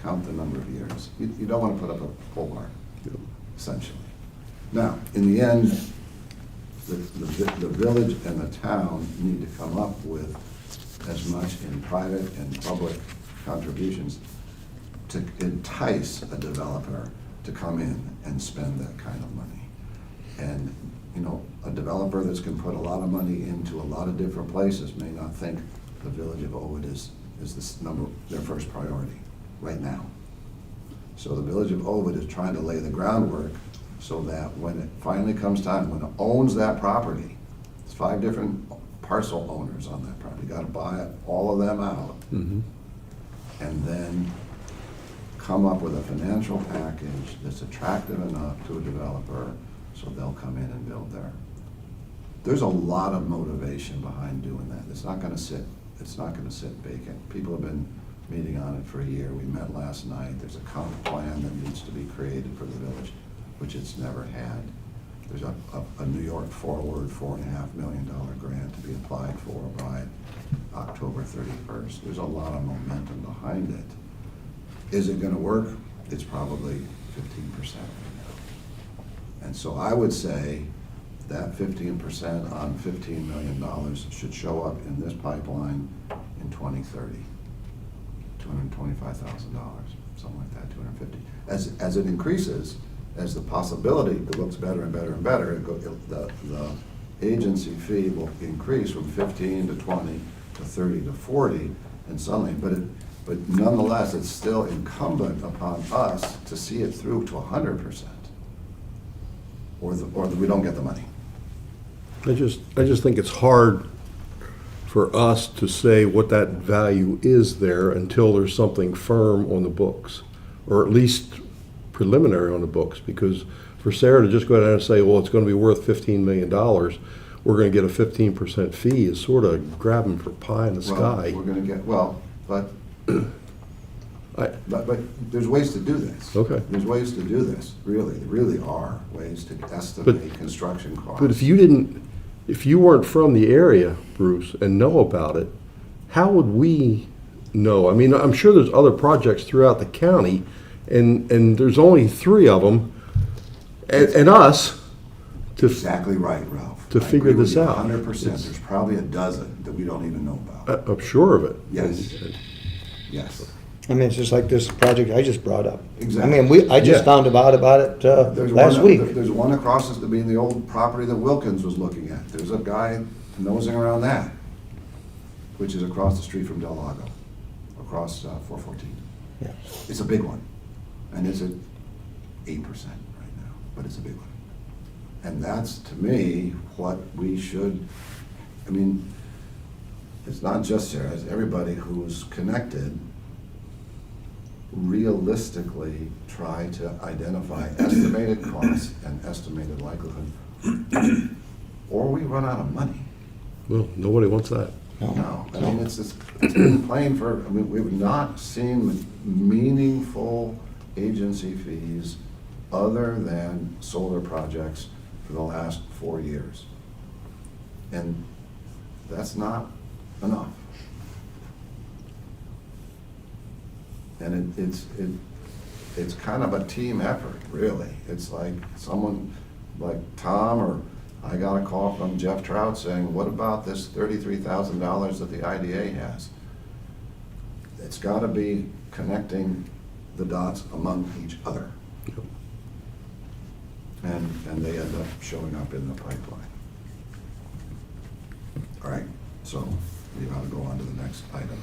count the number of years. You don't wanna put up a pole barn, essentially. Now, in the end, the village and the town need to come up with as much in private and public contributions to entice a developer to come in and spend that kind of money. And, a developer that's can put a lot of money into a lot of different places may not think the village of Ovid is their first priority right now. So the village of Ovid is trying to lay the groundwork so that when it finally comes time, when it owns that property, it's 5 different parcel owners on that property, you gotta buy all of them out, Mm-hmm. and then come up with a financial package that's attractive enough to a developer so they'll come in and build there. There's a lot of motivation behind doing that. It's not gonna sit vacant. People have been meeting on it for a year. We met last night. There's a comp plan that needs to be created for the village, which it's never had. There's a New York Forward $4.5 million grant to be applied for by October 31st. There's a lot of momentum behind it. Is it gonna work? It's probably 15% right now. And so I would say that 15% on $15 million should show up in this pipeline in 2030. $225,000, something like that, 250. As it increases, as the possibility looks better and better and better, the agency fee will increase from 15 to 20 to 30 to 40, and suddenly, but nonetheless, it's still incumbent upon us to see it through to 100%, or we don't get the money. I just think it's hard for us to say what that value is there until there's something firm on the books, or at least preliminary on the books, because for Sarah to just go down and say, well, it's gonna be worth $15 million, we're gonna get a 15% fee is sort of grabbing for pie in the sky. We're gonna get, but there's ways to do this. Okay. There's ways to do this, really. There really are ways to estimate construction costs. But if you weren't from the area, Bruce, and know about it, how would we know? I mean, I'm sure there's other projects throughout the county, and there's only 3 of them, and us to. Exactly right, Ralph. To figure this out. 100%. There's probably a dozen that we don't even know about. I'm sure of it. Yes. Yes. I mean, it's just like this project I just brought up. Exactly. I mean, I just Yeah. found out about it There's last one- week. There's one across the, being the old property that Wilkins was looking at. There's a guy nosing around that, which is across the street from Del Lago, across 414. Yeah. It's a big one, and it's at 8% right now, but it's a big one. And that's, to me, what we should, I mean, it's not just Sarah, it's everybody who's connected, realistically try to identify estimated costs and estimated likelihood, or we run out of money. Well, nobody wants that. No, I mean, it's been plain for, I mean, we've not seen meaningful agency fees other than solar projects for the last 4 years. And that's not enough. And it's kind of a team effort, really. It's like someone like Tom, or I got a call from Jeff Trout saying, what about this $33,000 that the IDA has? It's got to be connecting the dots among each other. And they end up showing up in the pipeline. All right, so we ought to go on to the next item.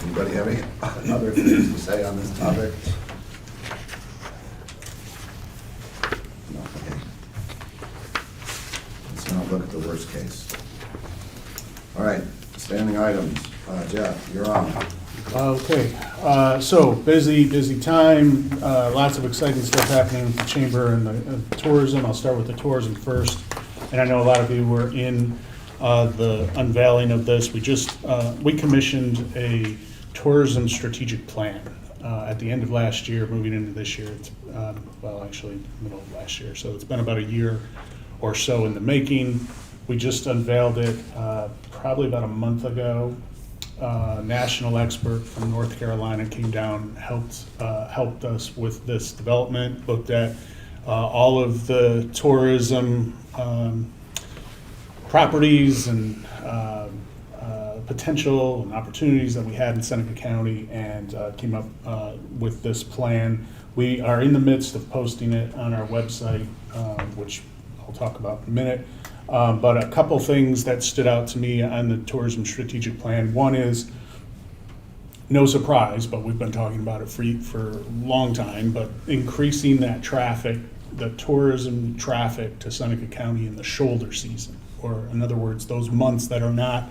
Anybody have any other things to say on this topic? No, okay. Let's now look at the worst case. All right, standing items. Jeff, you're on. Okay, so busy time, lots of exciting stuff happening with the chamber and the tourism. I'll start with the tourism first. And I know a lot of you were in the unveiling of this. We commissioned a tourism strategic plan at the end of last year, moving into this year. It's, well, actually, middle of last year. So it's been about a year or so in the making. We just unveiled it probably about a month ago. National expert from North Carolina came down, helped us with this development, looked at all of the tourism properties and potential and opportunities that we had in Seneca County, and came up with this plan. We are in the midst of posting it on our website, which I'll talk about in a minute. But a couple things that stood out to me on the tourism strategic plan. One is, no surprise, but we've been talking about it for a long time, but increasing that traffic, the tourism traffic to Seneca County in the shoulder season, or in other words, those months that are not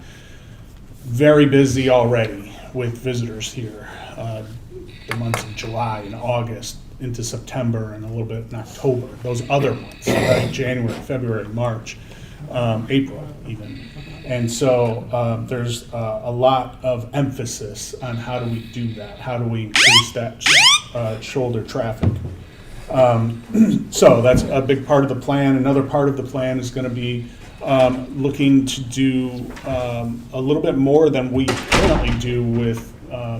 very busy already with visitors here. The months of July and August into September and a little bit in October, those other months, right? January, February, March. April even. And so there's a lot of emphasis on how do we do that? How do we increase that shoulder traffic? So that's a big part of the plan. Another part of the plan is going to be looking to do a little bit more than we currently do with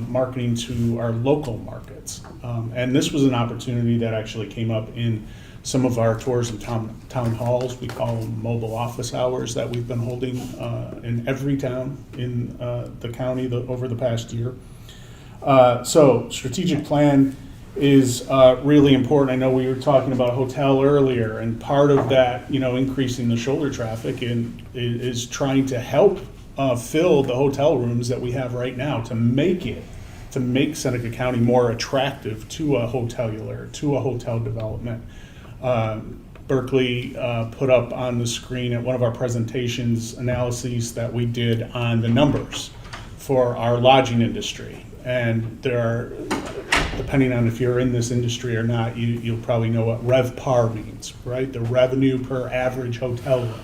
marketing to our local markets. And this was an opportunity that actually came up in some of our tourism town halls. We call them mobile office hours that we've been holding in every town in the county over the past year. So strategic plan is really important. I know we were talking about hotel earlier, and part of that, increasing the shoulder traffic is trying to help fill the hotel rooms that we have right now to make Seneca County more attractive to a hotelier, to a hotel development. Berkeley put up on the screen at one of our presentations analyses that we did on the numbers for our lodging industry. And there are, depending on if you're in this industry or not, you'll probably know what RevPAR means, right? The revenue per average hotel room.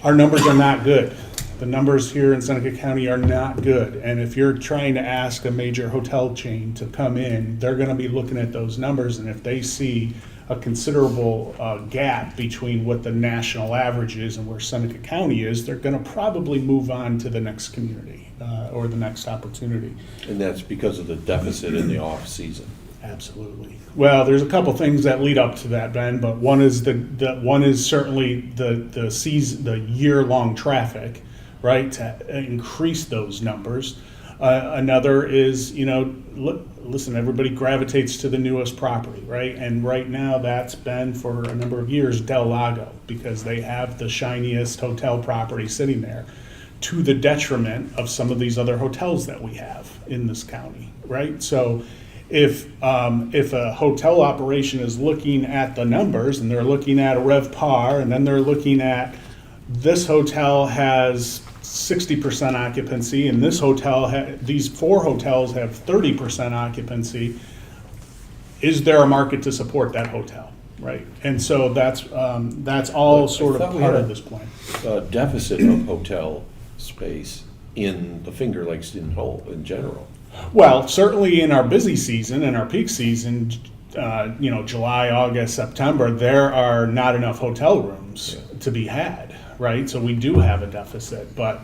Our numbers are not good. The numbers here in Seneca County are not good. And if you're trying to ask a major hotel chain to come in, they're going to be looking at those numbers. And if they see a considerable gap between what the national average is and where Seneca County is, they're going to probably move on to the next community or the next opportunity. And that's because of the deficit in the off-season. Absolutely. Well, there's a couple things that lead up to that, Ben, but one is one is certainly the year-long traffic, right, to increase those numbers. Another is, listen, everybody gravitates to the newest property, right? And right now, that's been for a number of years Del Lago, because they have the shiniest hotel property sitting there, to the detriment of some of these other hotels that we have in this county, right? So if a hotel operation is looking at the numbers and they're looking at a RevPAR, and then they're looking at this hotel has 60% occupancy, and this hotel, these 4 hotels have 30% occupancy, is there a market to support that hotel, right? And so that's all sort of part of this plan. A deficit of hotel space in the Finger Lakes in general. Well, certainly in our busy season, in our peak season, July, August, September, there are not enough hotel rooms to be had, right? So we do have a deficit, but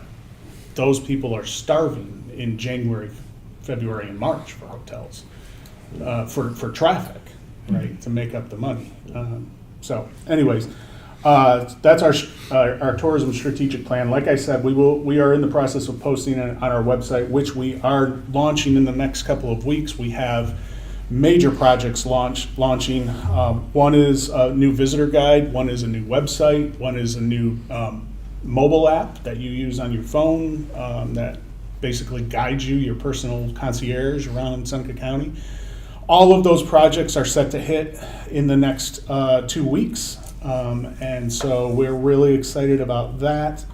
those people are starving in January, February, and March for hotels, for traffic, right, to make up the money. So anyways, that's our tourism strategic plan. Like I said, we are in the process of posting it on our website, which we are launching in the next couple of weeks. We have major projects launching. One is a new visitor guide, one is a new website, one is a new mobile app that you use on your phone that basically guides you, your personal concierge around Seneca County. All of those projects are set to hit in the next 2 weeks. And so we're really excited about that.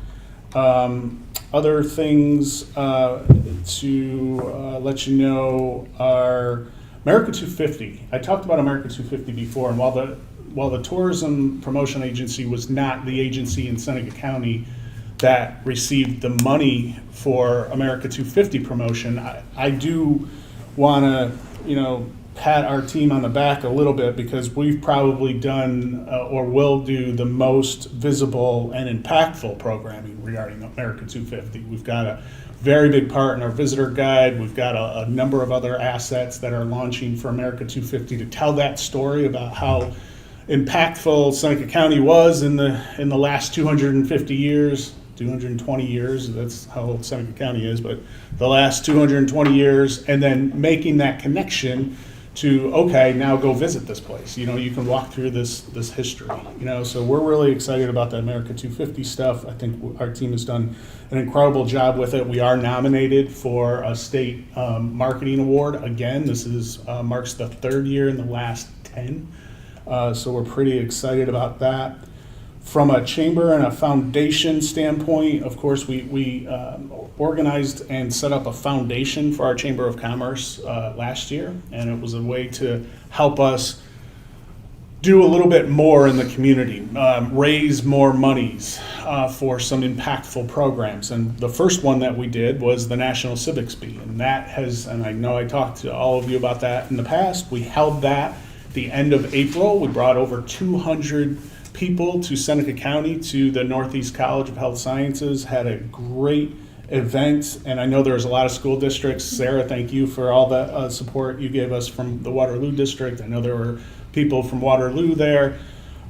Other things to let you know are America 250. I talked about America 250 before, and while the Tourism Promotion Agency was not the agency in Seneca County that received the money for America 250 promotion, I do want to, pat our team on the back a little bit, because we've probably done or will do the most visible and impactful programming regarding America 250. We've got a very big part in our visitor guide. We've got a number of other assets that are launching for America 250 to tell that story about how impactful Seneca County was in the last 250 years. 220 years, that's how old Seneca County is, but the last 220 years, and then making that connection to, okay, now go visit this place. You can walk through this history. So we're really excited about the America 250 stuff. I think our team has done an incredible job with it. We are nominated for a state marketing award. Again, this marks the 3rd year in the last 10. So we're pretty excited about that. From a chamber and a foundation standpoint, of course, we organized and set up a foundation for our Chamber of Commerce last year, and it was a way to help us do a little bit more in the community, raise more monies for some impactful programs. And the first one that we did was the National Civics Bee, and I know I talked to all of you about that in the past. We held that the end of April. We brought over 200 people to Seneca County, to the Northeast College of Health Sciences, had a great event, and I know there was a lot of school districts. Sarah, thank you for all the support you gave us from the Waterloo district. I know there were people from Waterloo there.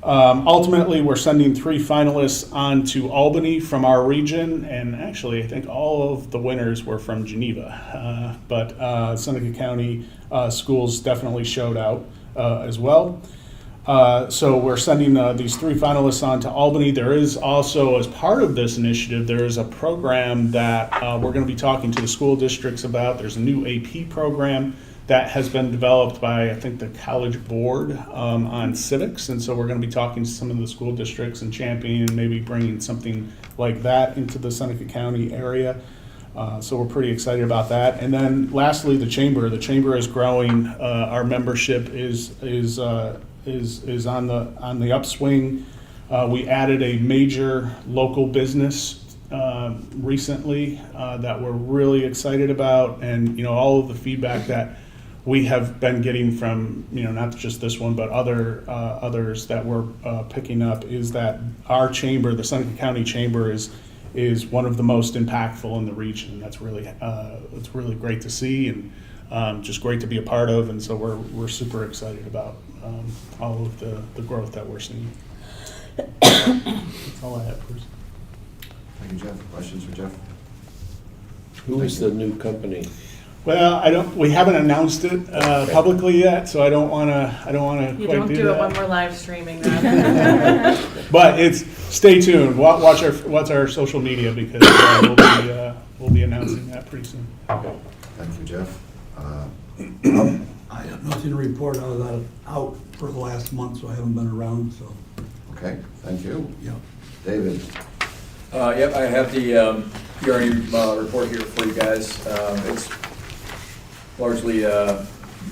Ultimately, we're sending 3 finalists on to Albany from our region, and actually I think all of the winners were from Geneva, but Seneca County schools definitely showed out as well. So we're sending these 3 finalists on to Albany. There is also, as part of this initiative, there is a program that we're going to be talking to the school districts about. There's a new AP program that has been developed by, I think, the College Board on civics. And so we're going to be talking to some of the school districts and championing and maybe bringing something like that into the Seneca County area. So we're pretty excited about that. And then lastly, the chamber. The chamber is growing. Our membership is on the upswing. We added a major local business recently that we're really excited about, and all of the feedback that we have been getting from not just this one but others that we're picking up is that our chamber, the Seneca County Chamber, is one of the most impactful in the region. That's really it's really great to see, and just great to be a part of, and so we're super excited about all of the growth that we're seeing. That's all I have, Bruce. Thank you, Jeff. Questions for Jeff? Who is the new company? Well, we haven't announced it publicly yet, so I don't wanna You quite don't do do it when that. we're live streaming that. But stay tuned, watch our social media, because we'll be announcing that pretty soon. Thank you, Jeff. I have nothing to report. I was out for the last month, so I haven't been around, so, Okay, thank you. yeah. David? Yep, I have the ERE report here for you guys. It's largely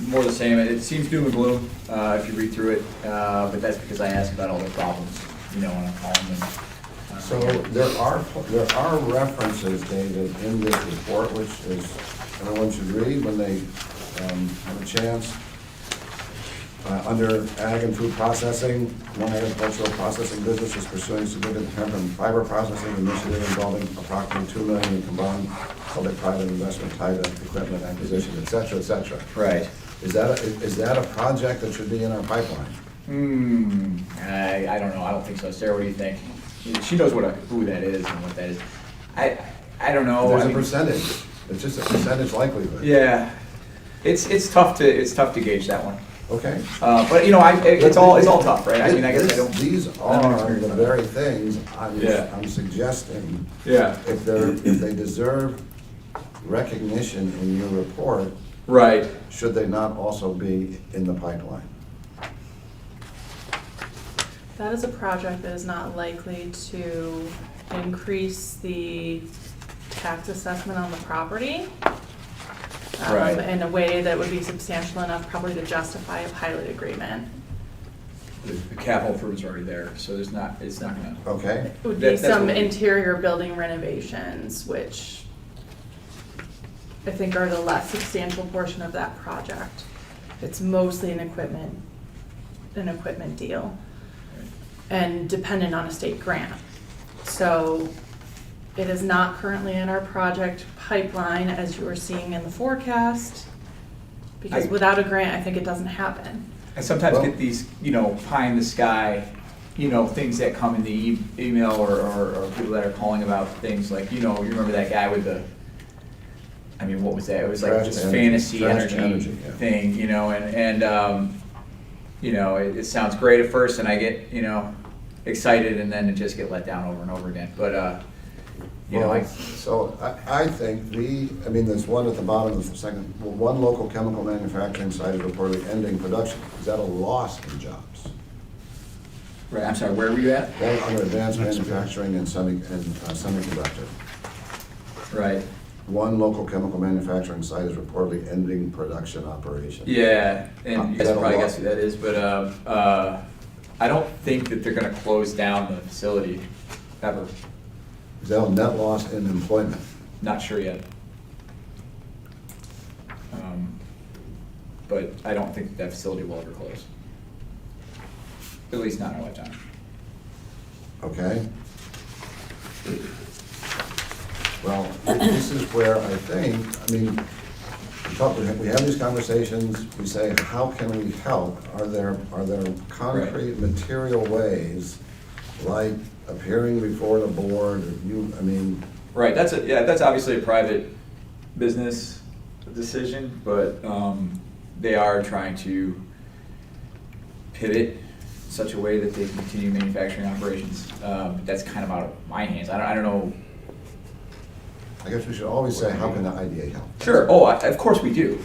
more the same. It seems doom and gloom if you read through it, but that's because I ask about all the problems, when I call them. So there are references, David, in this report, which is, everyone should read when they have a chance. Under ag and food processing, non-agricultural processing businesses pursuing significant carbon fiber processing initiative involving approximately $2 million in combined public-private investment tied to equipment acquisition, et cetera, et cetera. Right. Is that a project that should be in our pipeline? I don't know. I don't think so. Sarah, what do you think? She knows who that is and what that is. I don't know. There's a percentage. It's just a percentage likelihood. Yeah, it's tough to gauge that one. Okay. But it's all tough, right? I mean, I guess I don't. These are the very things Yeah. I'm suggesting. Yeah. If they deserve recognition in your report, Right. should they not also be in the pipeline? That is a project that is not likely to increase the tax assessment on the property. Right. In a way that would be substantial enough probably to justify a pilot agreement. The capital improvement's already there, so it's not gonna. Okay? It would be That's some what we- interior building renovations, which I think are the less substantial portion of that project. It's mostly an equipment deal and dependent on a state grant. So it is not currently in our project pipeline as you are seeing in the forecast, because without a grant, I think it doesn't happen. I sometimes Well- get these, pie in the sky, things that come in the email or people that are calling about things like, you remember that guy with what was that? It was like Trash this to energy. fantasy Trash to energy energy, yeah. thing, it sounds great at first and I get, excited and then it just get let down over and over again. But, So I think there's one at the bottom of the second, one local chemical manufacturing site is reportedly ending production. Is that a loss in jobs? right, I'm sorry, where were you at? Well, under advanced manufacturing and semiconductor. Right. One local chemical manufacturing site is reportedly ending production operations. Yeah, and you Is guys that a probably lot? guess who that is, but I don't think that they're gonna close down the facility ever. Is that a net loss in employment? Not sure yet. But I don't think that facility will ever close. At least not in our lifetime. Okay? Well, this is where I think, we have these conversations, we say, how can we help? Are there concrete material ways, like appearing before the board, Right, that's obviously a private business decision, but they are trying to pivot in such a way that they continue manufacturing operations. That's kind of out of my hands. I don't know. I guess we should always say, how can the IDA help? Sure. Of course we do.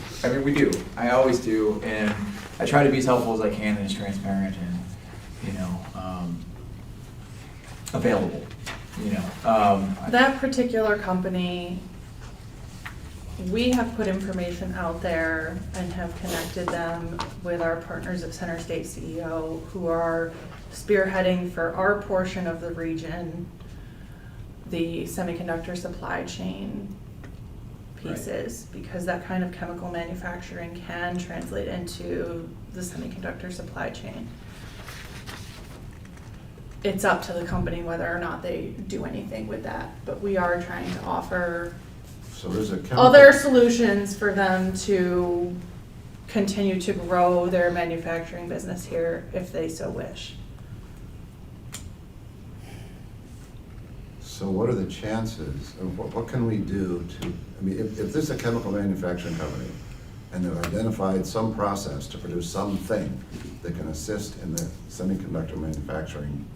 We do. I always do, and I try to be as helpful as I can and as transparent and available. That particular company, we have put information out there and have connected them with our partners at Center State CEO, who are spearheading for our portion of the region the semiconductor supply chain pieces, because that kind of chemical manufacturing can translate into the semiconductor supply chain. It's up to the company whether or not they do anything with that, but we are trying to offer So there's a other solutions for them to continue to grow their manufacturing business here if they so wish. So what are the chances, and what can we do to, I mean, if this is a chemical manufacturing company, and they've identified some process to produce something that can assist in the semiconductor manufacturing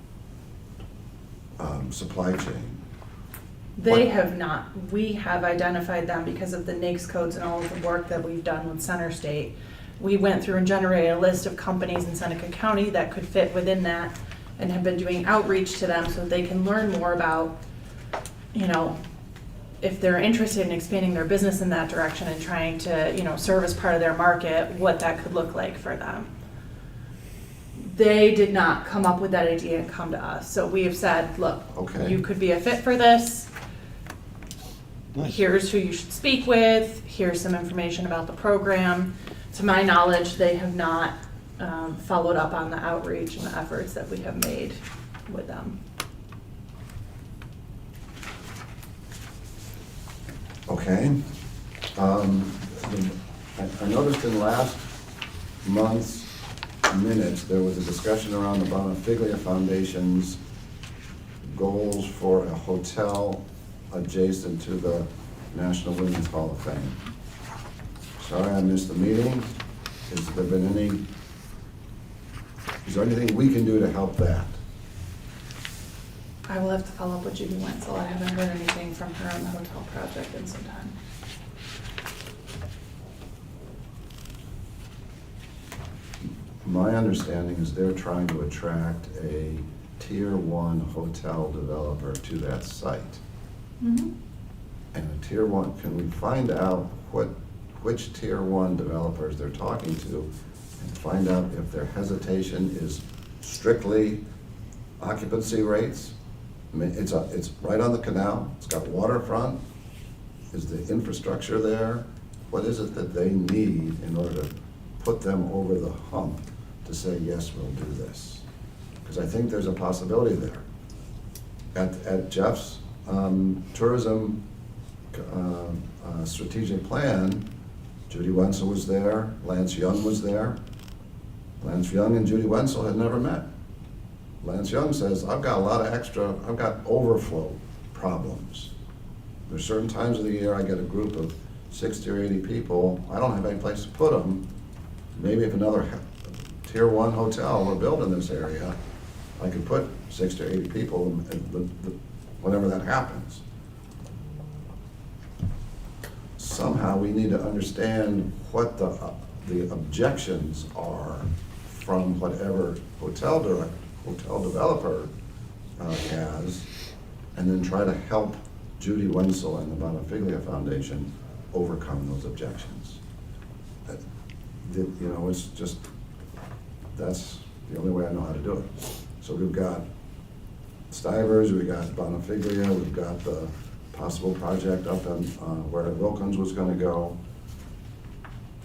supply chain. They What- have not. We have identified them because of the NAICS codes and all of the work that we've done with Center State. We went through and generated a list of companies in Seneca County that could fit within that and have been doing outreach to them so they can learn more about, you know, if they're interested in expanding their business in that direction and trying to, you know, serve as part of their market, what that could look like for them. They did not come up with that idea and come to us. So we have said, look, Okay. you could be a fit for this. Here's who you should speak with. Here's some information about the program. To my knowledge, they have not followed up on the outreach and the efforts that we have made with them. Okay. I noticed in last month's minutes, there was a discussion around the Bonifiglia Foundation's goals for a hotel adjacent to the National Women's Hall of Fame. Sorry I missed the meeting. Is there anything we can do to help that? I will have to follow up with Judy Wenzel. I haven't heard anything from her on the hotel project in some time. My understanding is they're trying to attract a tier 1 hotel developer to that site. Mm-hmm. And a tier 1, can we find out which tier 1 developers they're talking to and find out if their hesitation is strictly occupancy rates? I mean, it's right on the canal, it's got waterfront. Is the infrastructure there? What is it that they need in order to put them over the hump to say, yes, we'll do this? Because I think there's a possibility there. At Jeff's tourism strategic plan, Judy Wenzel was there, Lance Young was there. Lance Young and Judy Wenzel had never met. Lance Young says, I've got overflow problems. There's certain times of the year I get a group of 60 or 80 people, I don't have any place to put them. Maybe if another tier 1 hotel were built in this area, I could put 60 or 80 people whenever that happens. Somehow we need to understand what the objections are from whatever hotel developer has, and then try to help Judy Wenzel and the Bonifiglia Foundation overcome those objections. You know, it's just, that's the only way I know how to do it. So we've got Stivers, we've got Bonifiglia, we've got the possible project up on where Wilkins was gonna go.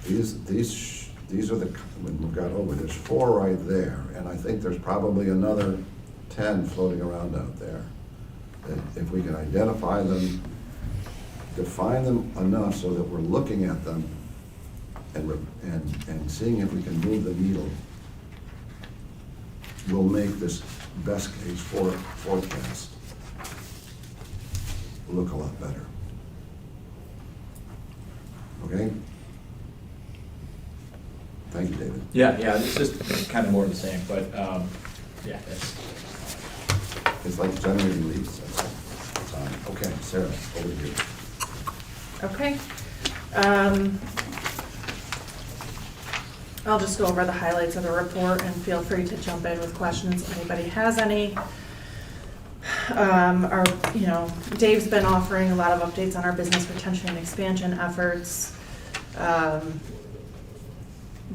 These are the, we've got there's 4 right there, and I think there's probably another 10 floating around out there. If we can identify them, define them enough so that we're looking at them and seeing if we can move the needle, we'll make this best case forecast look a lot better. Okay? Thank you, David. Yeah, it's just kind of more of the same, but, yeah, it's. It's like generating leads, that's all. Okay, Sarah, over to you. Okay. I'll just go over the highlights of the report and feel free to jump in with questions if anybody has any. Dave's been offering a lot of updates on our business retention and expansion efforts.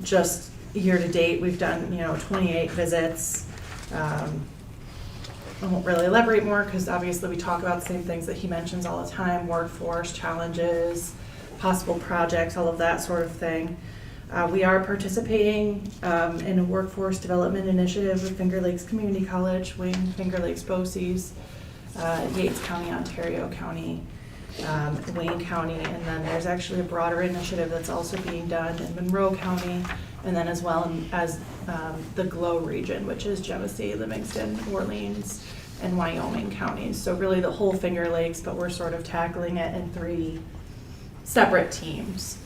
Just year to date, we've done, 28 visits. I won't really elaborate more because obviously we talk about the same things that he mentions all the time: workforce challenges, possible projects, all of that sort of thing. We are participating in a workforce development initiative with Finger Lakes Community College, Wing, Finger Lakes BOCES, Yates County, Ontario County, Wayne County, and then there's actually a broader initiative that's also being done in Monroe County, and then as well as the GLOW region, which is Genesee, Livingston, Orleans, and Wyoming counties. So really the whole Finger Lakes, but we're sort of tackling it in 3 separate teams.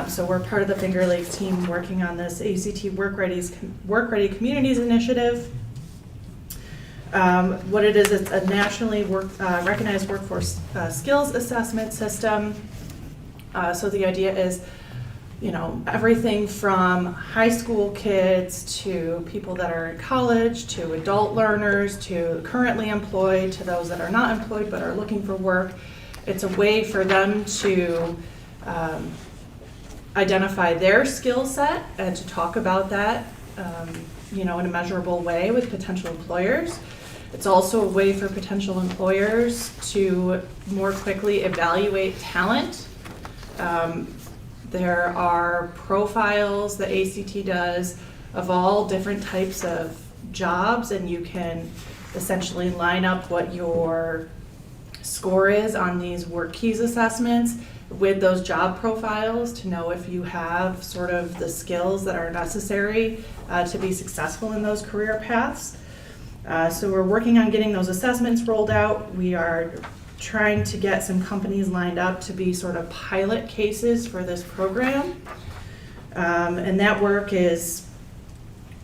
So we're part of the Finger Lakes team working on this ACT Work Ready Communities Initiative. What it is, it's a nationally recognized workforce skills assessment system. So the idea is, you know, everything from high school kids to people that are in college, to adult learners, to currently employed, to those that are not employed but are looking for work. It's a way for them to identify their skill set and to talk about that, you know, in a measurable way with potential employers. It's also a way for potential employers to more quickly evaluate talent. There are profiles that ACT does of all different types of jobs, and you can essentially line up what your score is on these work keys assessments with those job profiles to know if you have sort of the skills that are necessary to be successful in those career paths. So we're working on getting those assessments rolled out. We are trying to get some companies lined up to be sort of pilot cases for this program. And that work is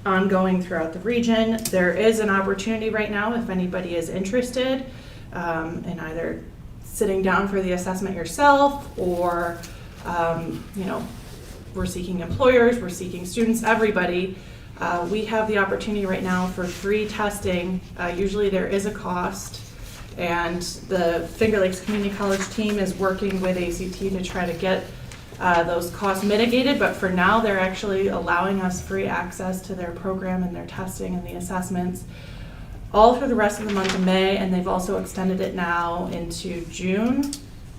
ongoing throughout the region. There is an opportunity right now if anybody is interested in either sitting down for the assessment yourself or, you know, we're seeking employers, we're seeking students, everybody. We have the opportunity right now for free testing. Usually there is a cost. And the Finger Lakes Community College team is working with ACT to try to get those costs mitigated, but for now they're actually allowing us free access to their program and their testing and the assessments all through the rest of the month of May, and they've also extended it now into June,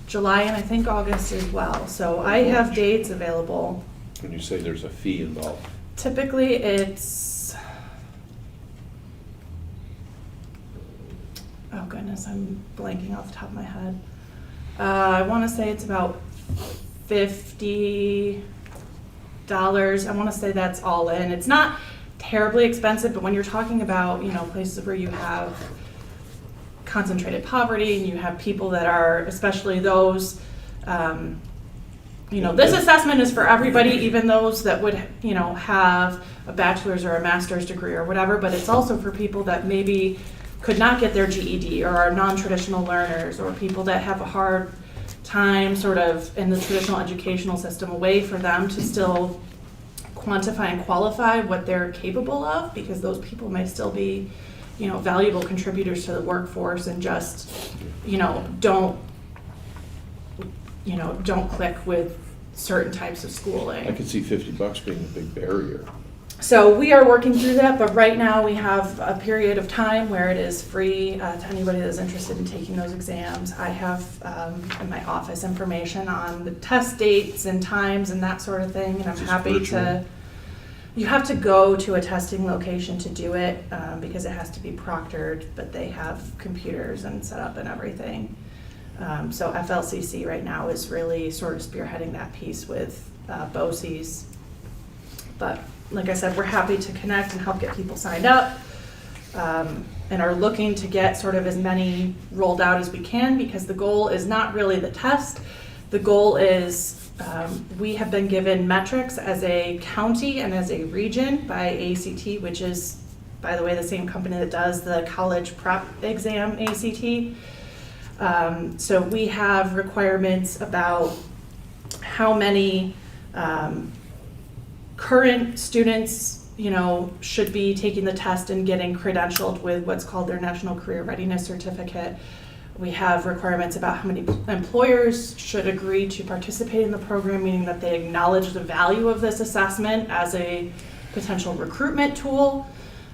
July, and I think August as well. So I have dates available. When you say there's a fee involved? Typically it's, oh goodness, I'm blanking off the top of my head. I want to say it's about $50. I want to say that's all in. It's not terribly expensive, but when you're talking about, you know, places where you have concentrated poverty and you have people that are, especially those, you know, this assessment is for everybody, even those that would, you know, have a bachelor's or a master's degree or whatever, but it's also for people that maybe could not get their GED or are non-traditional learners or people that have a hard time sort of in the traditional educational system, a way for them to still quantify and qualify what they're capable of, because those people may still be, you know, valuable contributors to the workforce and just, you know, don't click with certain types of schooling. I could see $50 being a big barrier. So we are working through that, but right now we have a period of time where it is free to anybody that is interested in taking those exams. I have in my office information on the test dates and times and that sort of thing, and I'm happy to. You have to go to a testing location to do it because it has to be proctored, but they have computers and set up and everything. So FLCC right now is really sort of spearheading that piece with BOCES. But like I said, we're happy to connect and help get people signed up and are looking to get sort of as many rolled out as we can, because the goal is not really the test. The goal is we have been given metrics as a county and as a region by ACT, which is, by the way, the same company that does the college prep exam, ACT. So we have requirements about how many current students, you know, should be taking the test and getting credentialed with what's called their National Career Readiness Certificate. We have requirements about how many employers should agree to participate in the program, meaning that they acknowledge the value of this assessment as a potential recruitment tool.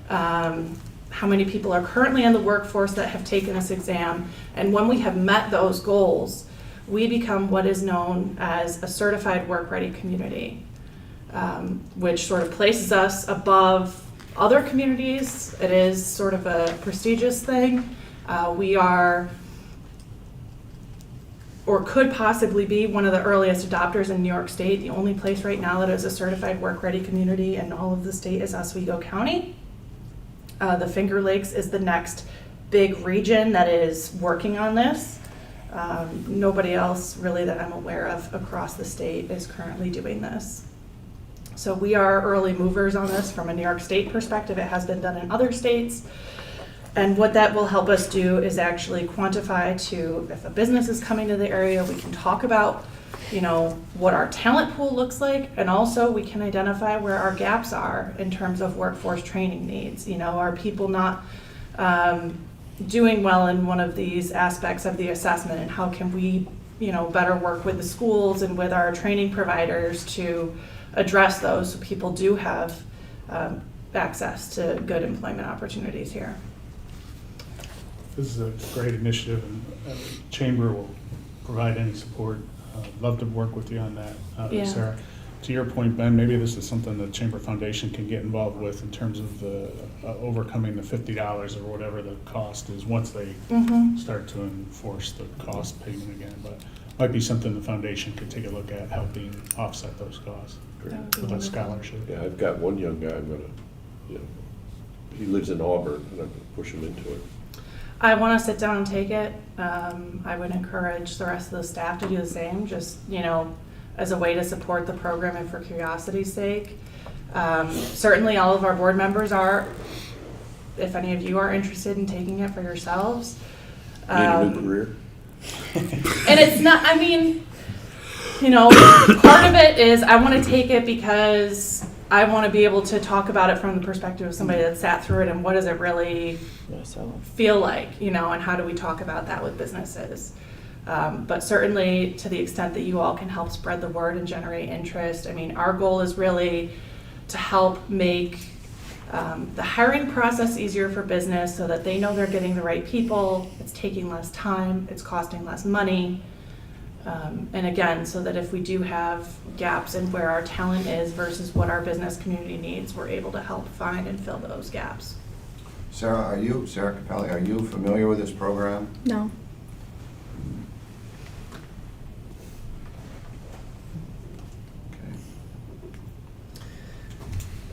How many people are currently in the workforce that have taken this exam. And when we have met those goals, we become what is known as a certified work-ready community, which sort of places us above other communities. It is sort of a prestigious thing. We are, or could possibly be, one of the earliest adopters in New York State. The only place right now that is a certified work-ready community in all of the state is Oswego County. The Finger Lakes is the next big region that is working on this. Nobody else really that I'm aware of across the state is currently doing this. So we are early movers on this from a New York State perspective. It has been done in other states. And what that will help us do is actually quantify to, if a business is coming to the area, we can talk about, you know, what our talent pool looks like, and also we can identify where our gaps are in terms of workforce training needs. You know, are people not doing well in one of these aspects of the assessment, and how can we, you know, better work with the schools and with our training providers to address those so people do have access to good employment opportunities here. This is a great initiative, and Chamber will provide any support. Love to work with you on that, Yeah. Sarah. To your point, Ben, maybe this is something the Chamber Foundation can get involved with in terms of the overcoming the $50 or whatever the cost is once they start to enforce the cost payment again. But might be something the foundation could take a look at, helping offset those costs with a scholarship. Yeah, I've got one young guy, I'm gonna, you know, he lives in Auburn, and I'm gonna push him into it. I want to sit down and take it. I would encourage the rest of the staff to do the same, just, you know, as a way to support the program and for curiosity's sake. Certainly all of our board members are, if any of you are interested in taking it for yourselves. Need a new career? And it's not, I mean, you know, part of it is I want to take it because I want to be able to talk about it from the perspective of somebody that sat through it, and what does it really feel like, you know, and how do we talk about that with businesses. But certainly to the extent that you all can help spread the word and generate interest. I mean, our goal is really to help make the hiring process easier for business so that they know they're getting the right people, it's taking less time, it's costing less money. And again, so that if we do have gaps in where our talent is versus what our business community needs, we're able to help find and fill those gaps. Sarah Capelli, are you familiar with this program? No. Okay.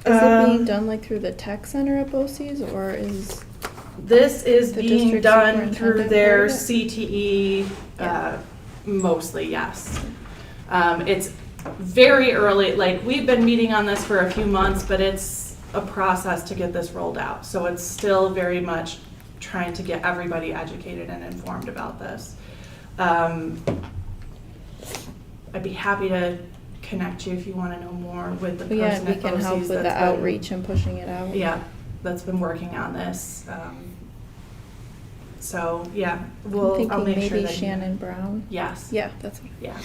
Is it being done like through the tech center at BOCES, or is This is the being district done through superintendent their part of it? CTE, mostly, yes. It's very early, like, we've been meeting on this for a few months, but it's a process to get this rolled out. So it's still very much trying to get everybody educated and informed about this. I'd be happy to connect you if you want to know more with the Yeah, person we at can help BOCES with the that's been- outreach and pushing it out. Yeah, that's been working on this. So, yeah, I'll I'm thinking make sure maybe that. Shannon Brown. Yes. Yeah, that's. Yeah.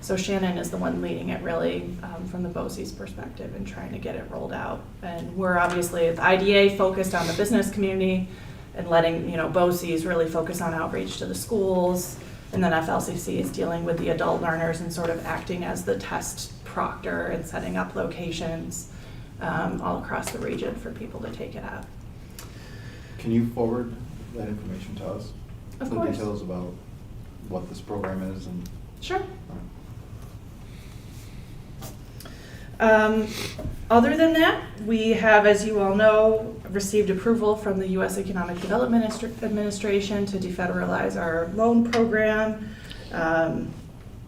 So Shannon is the one leading it really from the BOCES perspective and trying to get it rolled out. And we're obviously, the IDA focused on the business community and letting, you know, BOCES really focus on outreach to the schools. And then FLCC is dealing with the adult learners and sort of acting as the test proctor and setting up locations all across the region for people to take it at. Can you forward that information to us? Of The course. details about what this program is and. Sure. Other than that, we have, as you all know, received approval from the U.S. Economic Development Administration to defederalize our loan program, and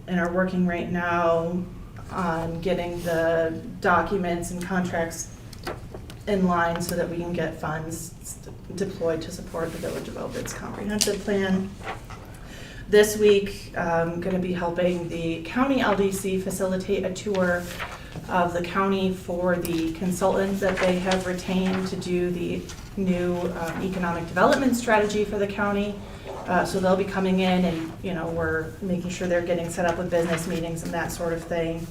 are working right now on getting the documents and contracts in line so that we can get funds deployed to support the Village of Ovid's comprehensive plan. This week, I'm going to be helping the county LDC facilitate a tour of the county for the consultant that they have retained to do the new economic development strategy for the county. So they'll be coming in and, you know, we're making sure they're getting set up with business meetings and that sort of thing.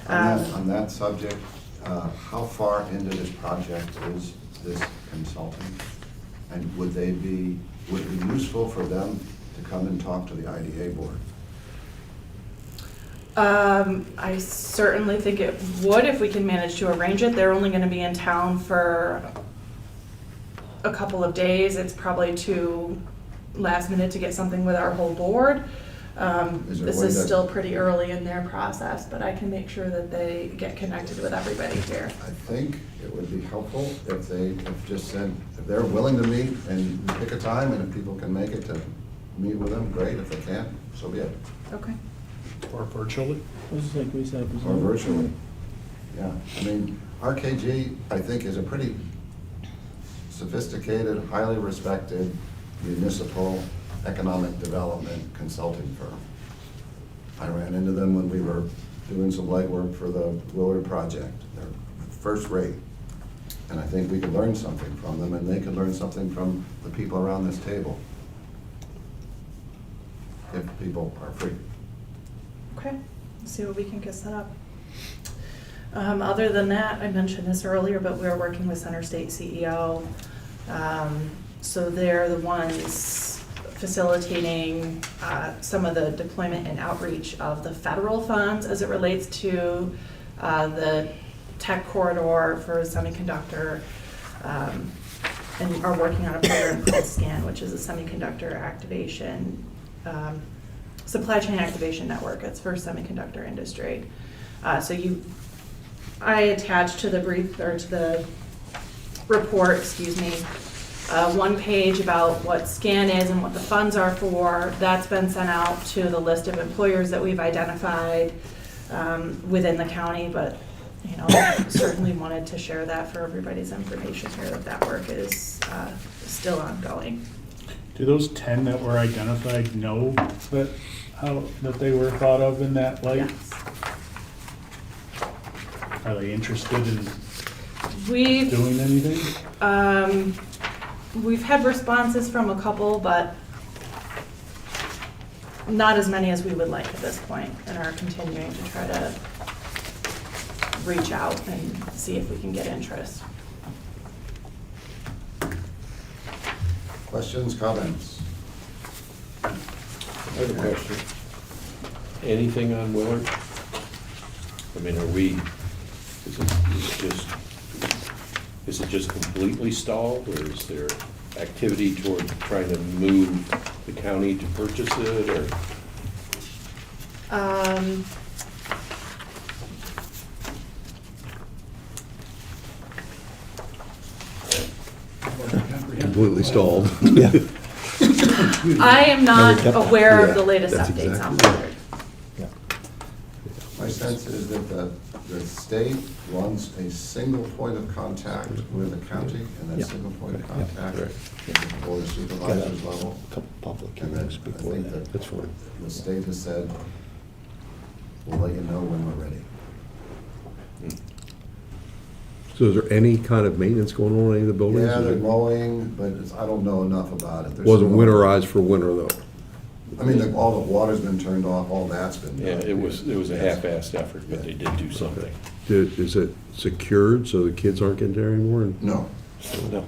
On that subject, how far into this project is this consultant? And would it be useful for them to come and talk to the IDA board? I certainly think it would if we can manage to arrange it. They're only going to be in town for a couple of days. It's probably too last minute to get something with our whole board. Is there a This way is to- still pretty early in their process, but I can make sure that they get connected with everybody here. I think it would be helpful if they have just said, if they're willing to meet and pick a time, and if people can make it to meet with them, great. If they can't, so be it. Okay. Or virtually. Just like we said. Or virtually. Yeah, I mean, RKG, I think, is a pretty sophisticated, highly respected municipal economic development consulting firm. I ran into them when we were doing some legwork for the Willard project. They're first rate. And I think we could learn something from them, and they could learn something from the people around this table. If people are free. Okay, let's see what we can get set up. Other than that, I mentioned this earlier, but we're working with Center State CEO. So they're the ones facilitating some of the deployment and outreach of the federal funds as it relates to the tech corridor for semiconductor, and are working on a program called SCAN, which is a semiconductor activation, supply chain activation network. It's for semiconductor industry. I attached to the brief, or to the report, excuse me, one page about what SCAN is and what the funds are for. That's been sent out to the list of employers that we've identified within the county, but certainly wanted to share that for everybody's information here, that work is still ongoing. Do those 10 that were identified know that they were thought of in that light? Yes. Are they interested in We've doing anything? We've had responses from a couple, but not as many as we would like at this point, and are continuing to try to reach out and see if we can get interest. Questions, comments? I have a question. Anything on Willard? I mean, is it just completely stalled, or is there activity toward trying to move the county to purchase it, or? Completely stalled. Yeah. I am not Never kept- aware of Yeah, the latest that's updates on exactly Willard. My sense is that the state runs a single point of contact with the county, and that Yeah. single point of Yeah. contact is at the board of supervisors level. Couple public And then hearings I before think that. that That's fine. the state has said, we'll let you know when we're ready. So is there any kind of maintenance going on in any of the buildings? Yeah, they're mowing, but I don't know enough about it. There's Wasn't some- winterized for winter, though? I mean, all the water's been turned off, all that's been done. Yeah, it was a half-assed effort, but they did do something. Is it secured so the kids aren't getting there anymore? No, No,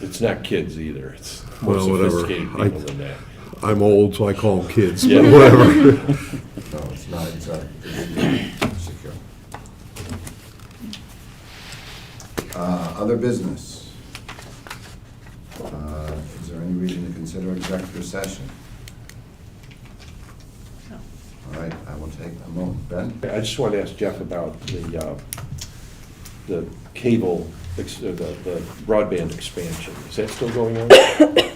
it's not kids either, it's more Well, whatever. sophisticated people than that. I'm old, so I call them kids, Yeah. but whatever. no, it's not, it's secure. Other business. Is there any reason to consider executive session? No. All right, I will take a moment. Ben? I just want to ask Jeff about the cable, the broadband expansion. Is that still going on?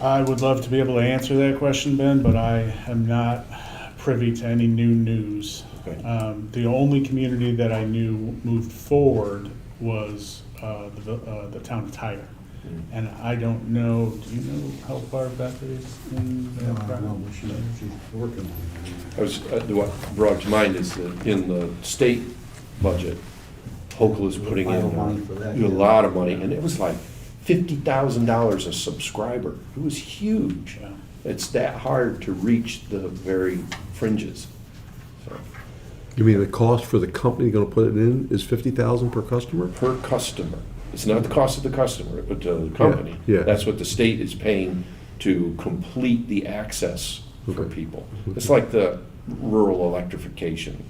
I would love to be able to answer that question, Ben, but I am not privy to any new news. Okay. The only community that I knew moved forward was the town of Tyler. And I don't know, do you know how far Beth is in that project? She's working on it. I was, what brought to mind is that in the state budget, Hochul is putting in A lot of money for that, a yeah. lot of money, and it was like $50,000 a subscriber. It was huge. Yeah. It's that hard to reach the very fringes. So, You mean the cost for the company gonna put it in is $50,000 per customer? per customer. It's not the cost of the customer, but the company. yeah. That's what the state is paying to complete the access for Okay. people. It's like the rural electrification,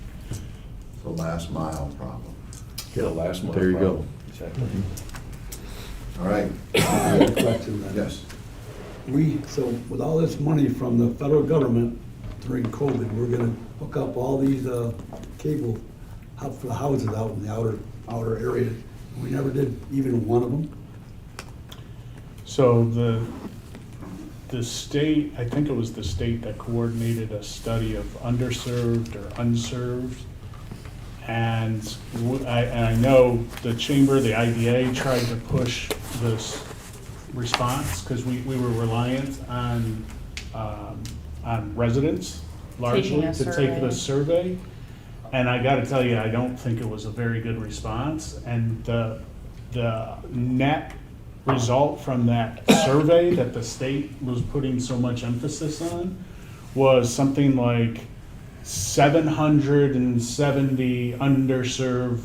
The last mile problem. the last mile There you go. problem. Exactly. All right, I have a question then. yes. So with all this money from the federal government during COVID, we're gonna hook up all these, cable up for the houses out in the outer areas. We never did even one of them. So the state, I think it was the state that coordinated a study of underserved or unserved. And I know the chamber, the IDA tried to push this response because we were reliant on residents largely Taking a to take survey. the survey. And I gotta tell you, I don't think it was a very good response. And the net result from that survey that the state was putting so much emphasis on was something like 770 underserved,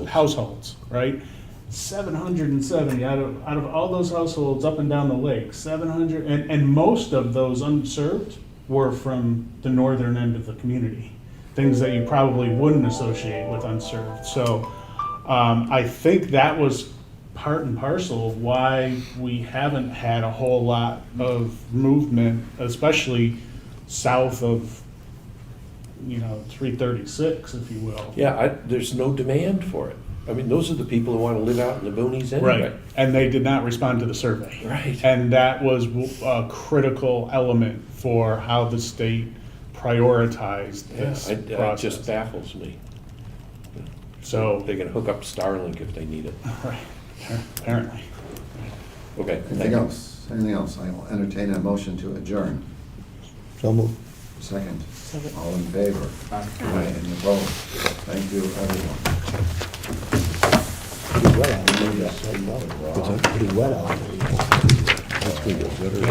households, right? 770 out of all those households up and down the lake, 700, and most of those unserved were from the northern end of the community, things that you probably wouldn't associate with unserved. So I think that was part and parcel of why we haven't had a whole lot of movement, especially south of, 336, if you will. Yeah, there's no demand for it. I mean, those are the people who want to live out in the boonies anyway. Right, and they did not respond to the survey. Right. And that was a critical element for how the state prioritized this It process. just baffles me. So, They can hook up Starlink if they need it. right, apparently. Okay. Anything else? Anything else? I will entertain a motion to adjourn. So moved. Second. Second. All in favor? Aye. Any opposed? Thank you, everyone. Pretty wet out there. Pretty wet out there.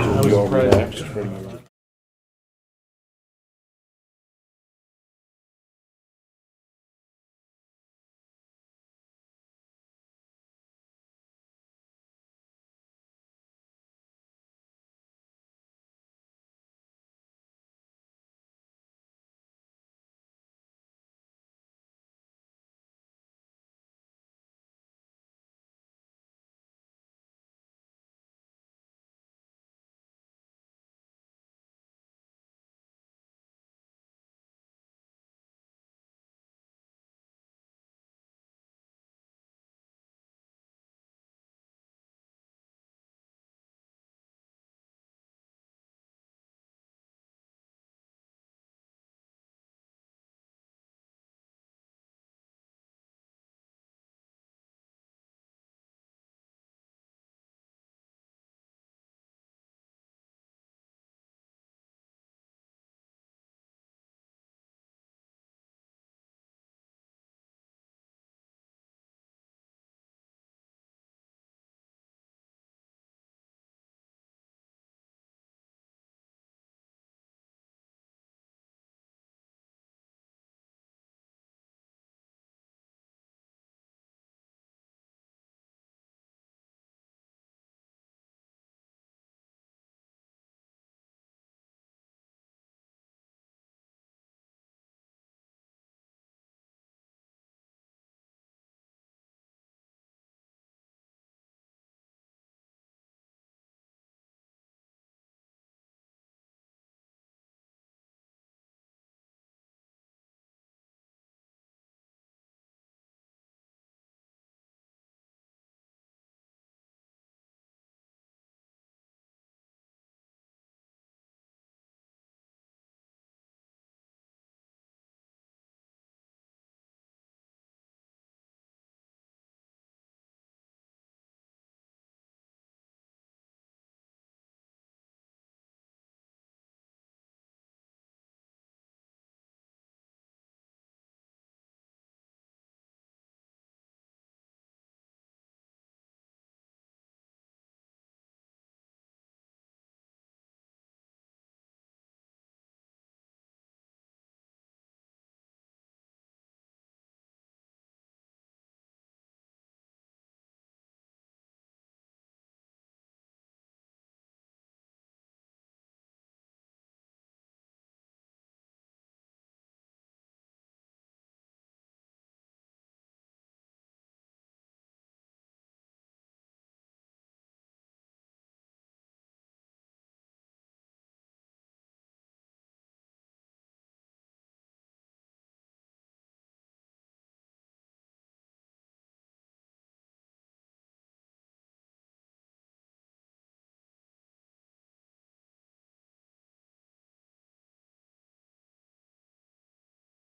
I was surprised.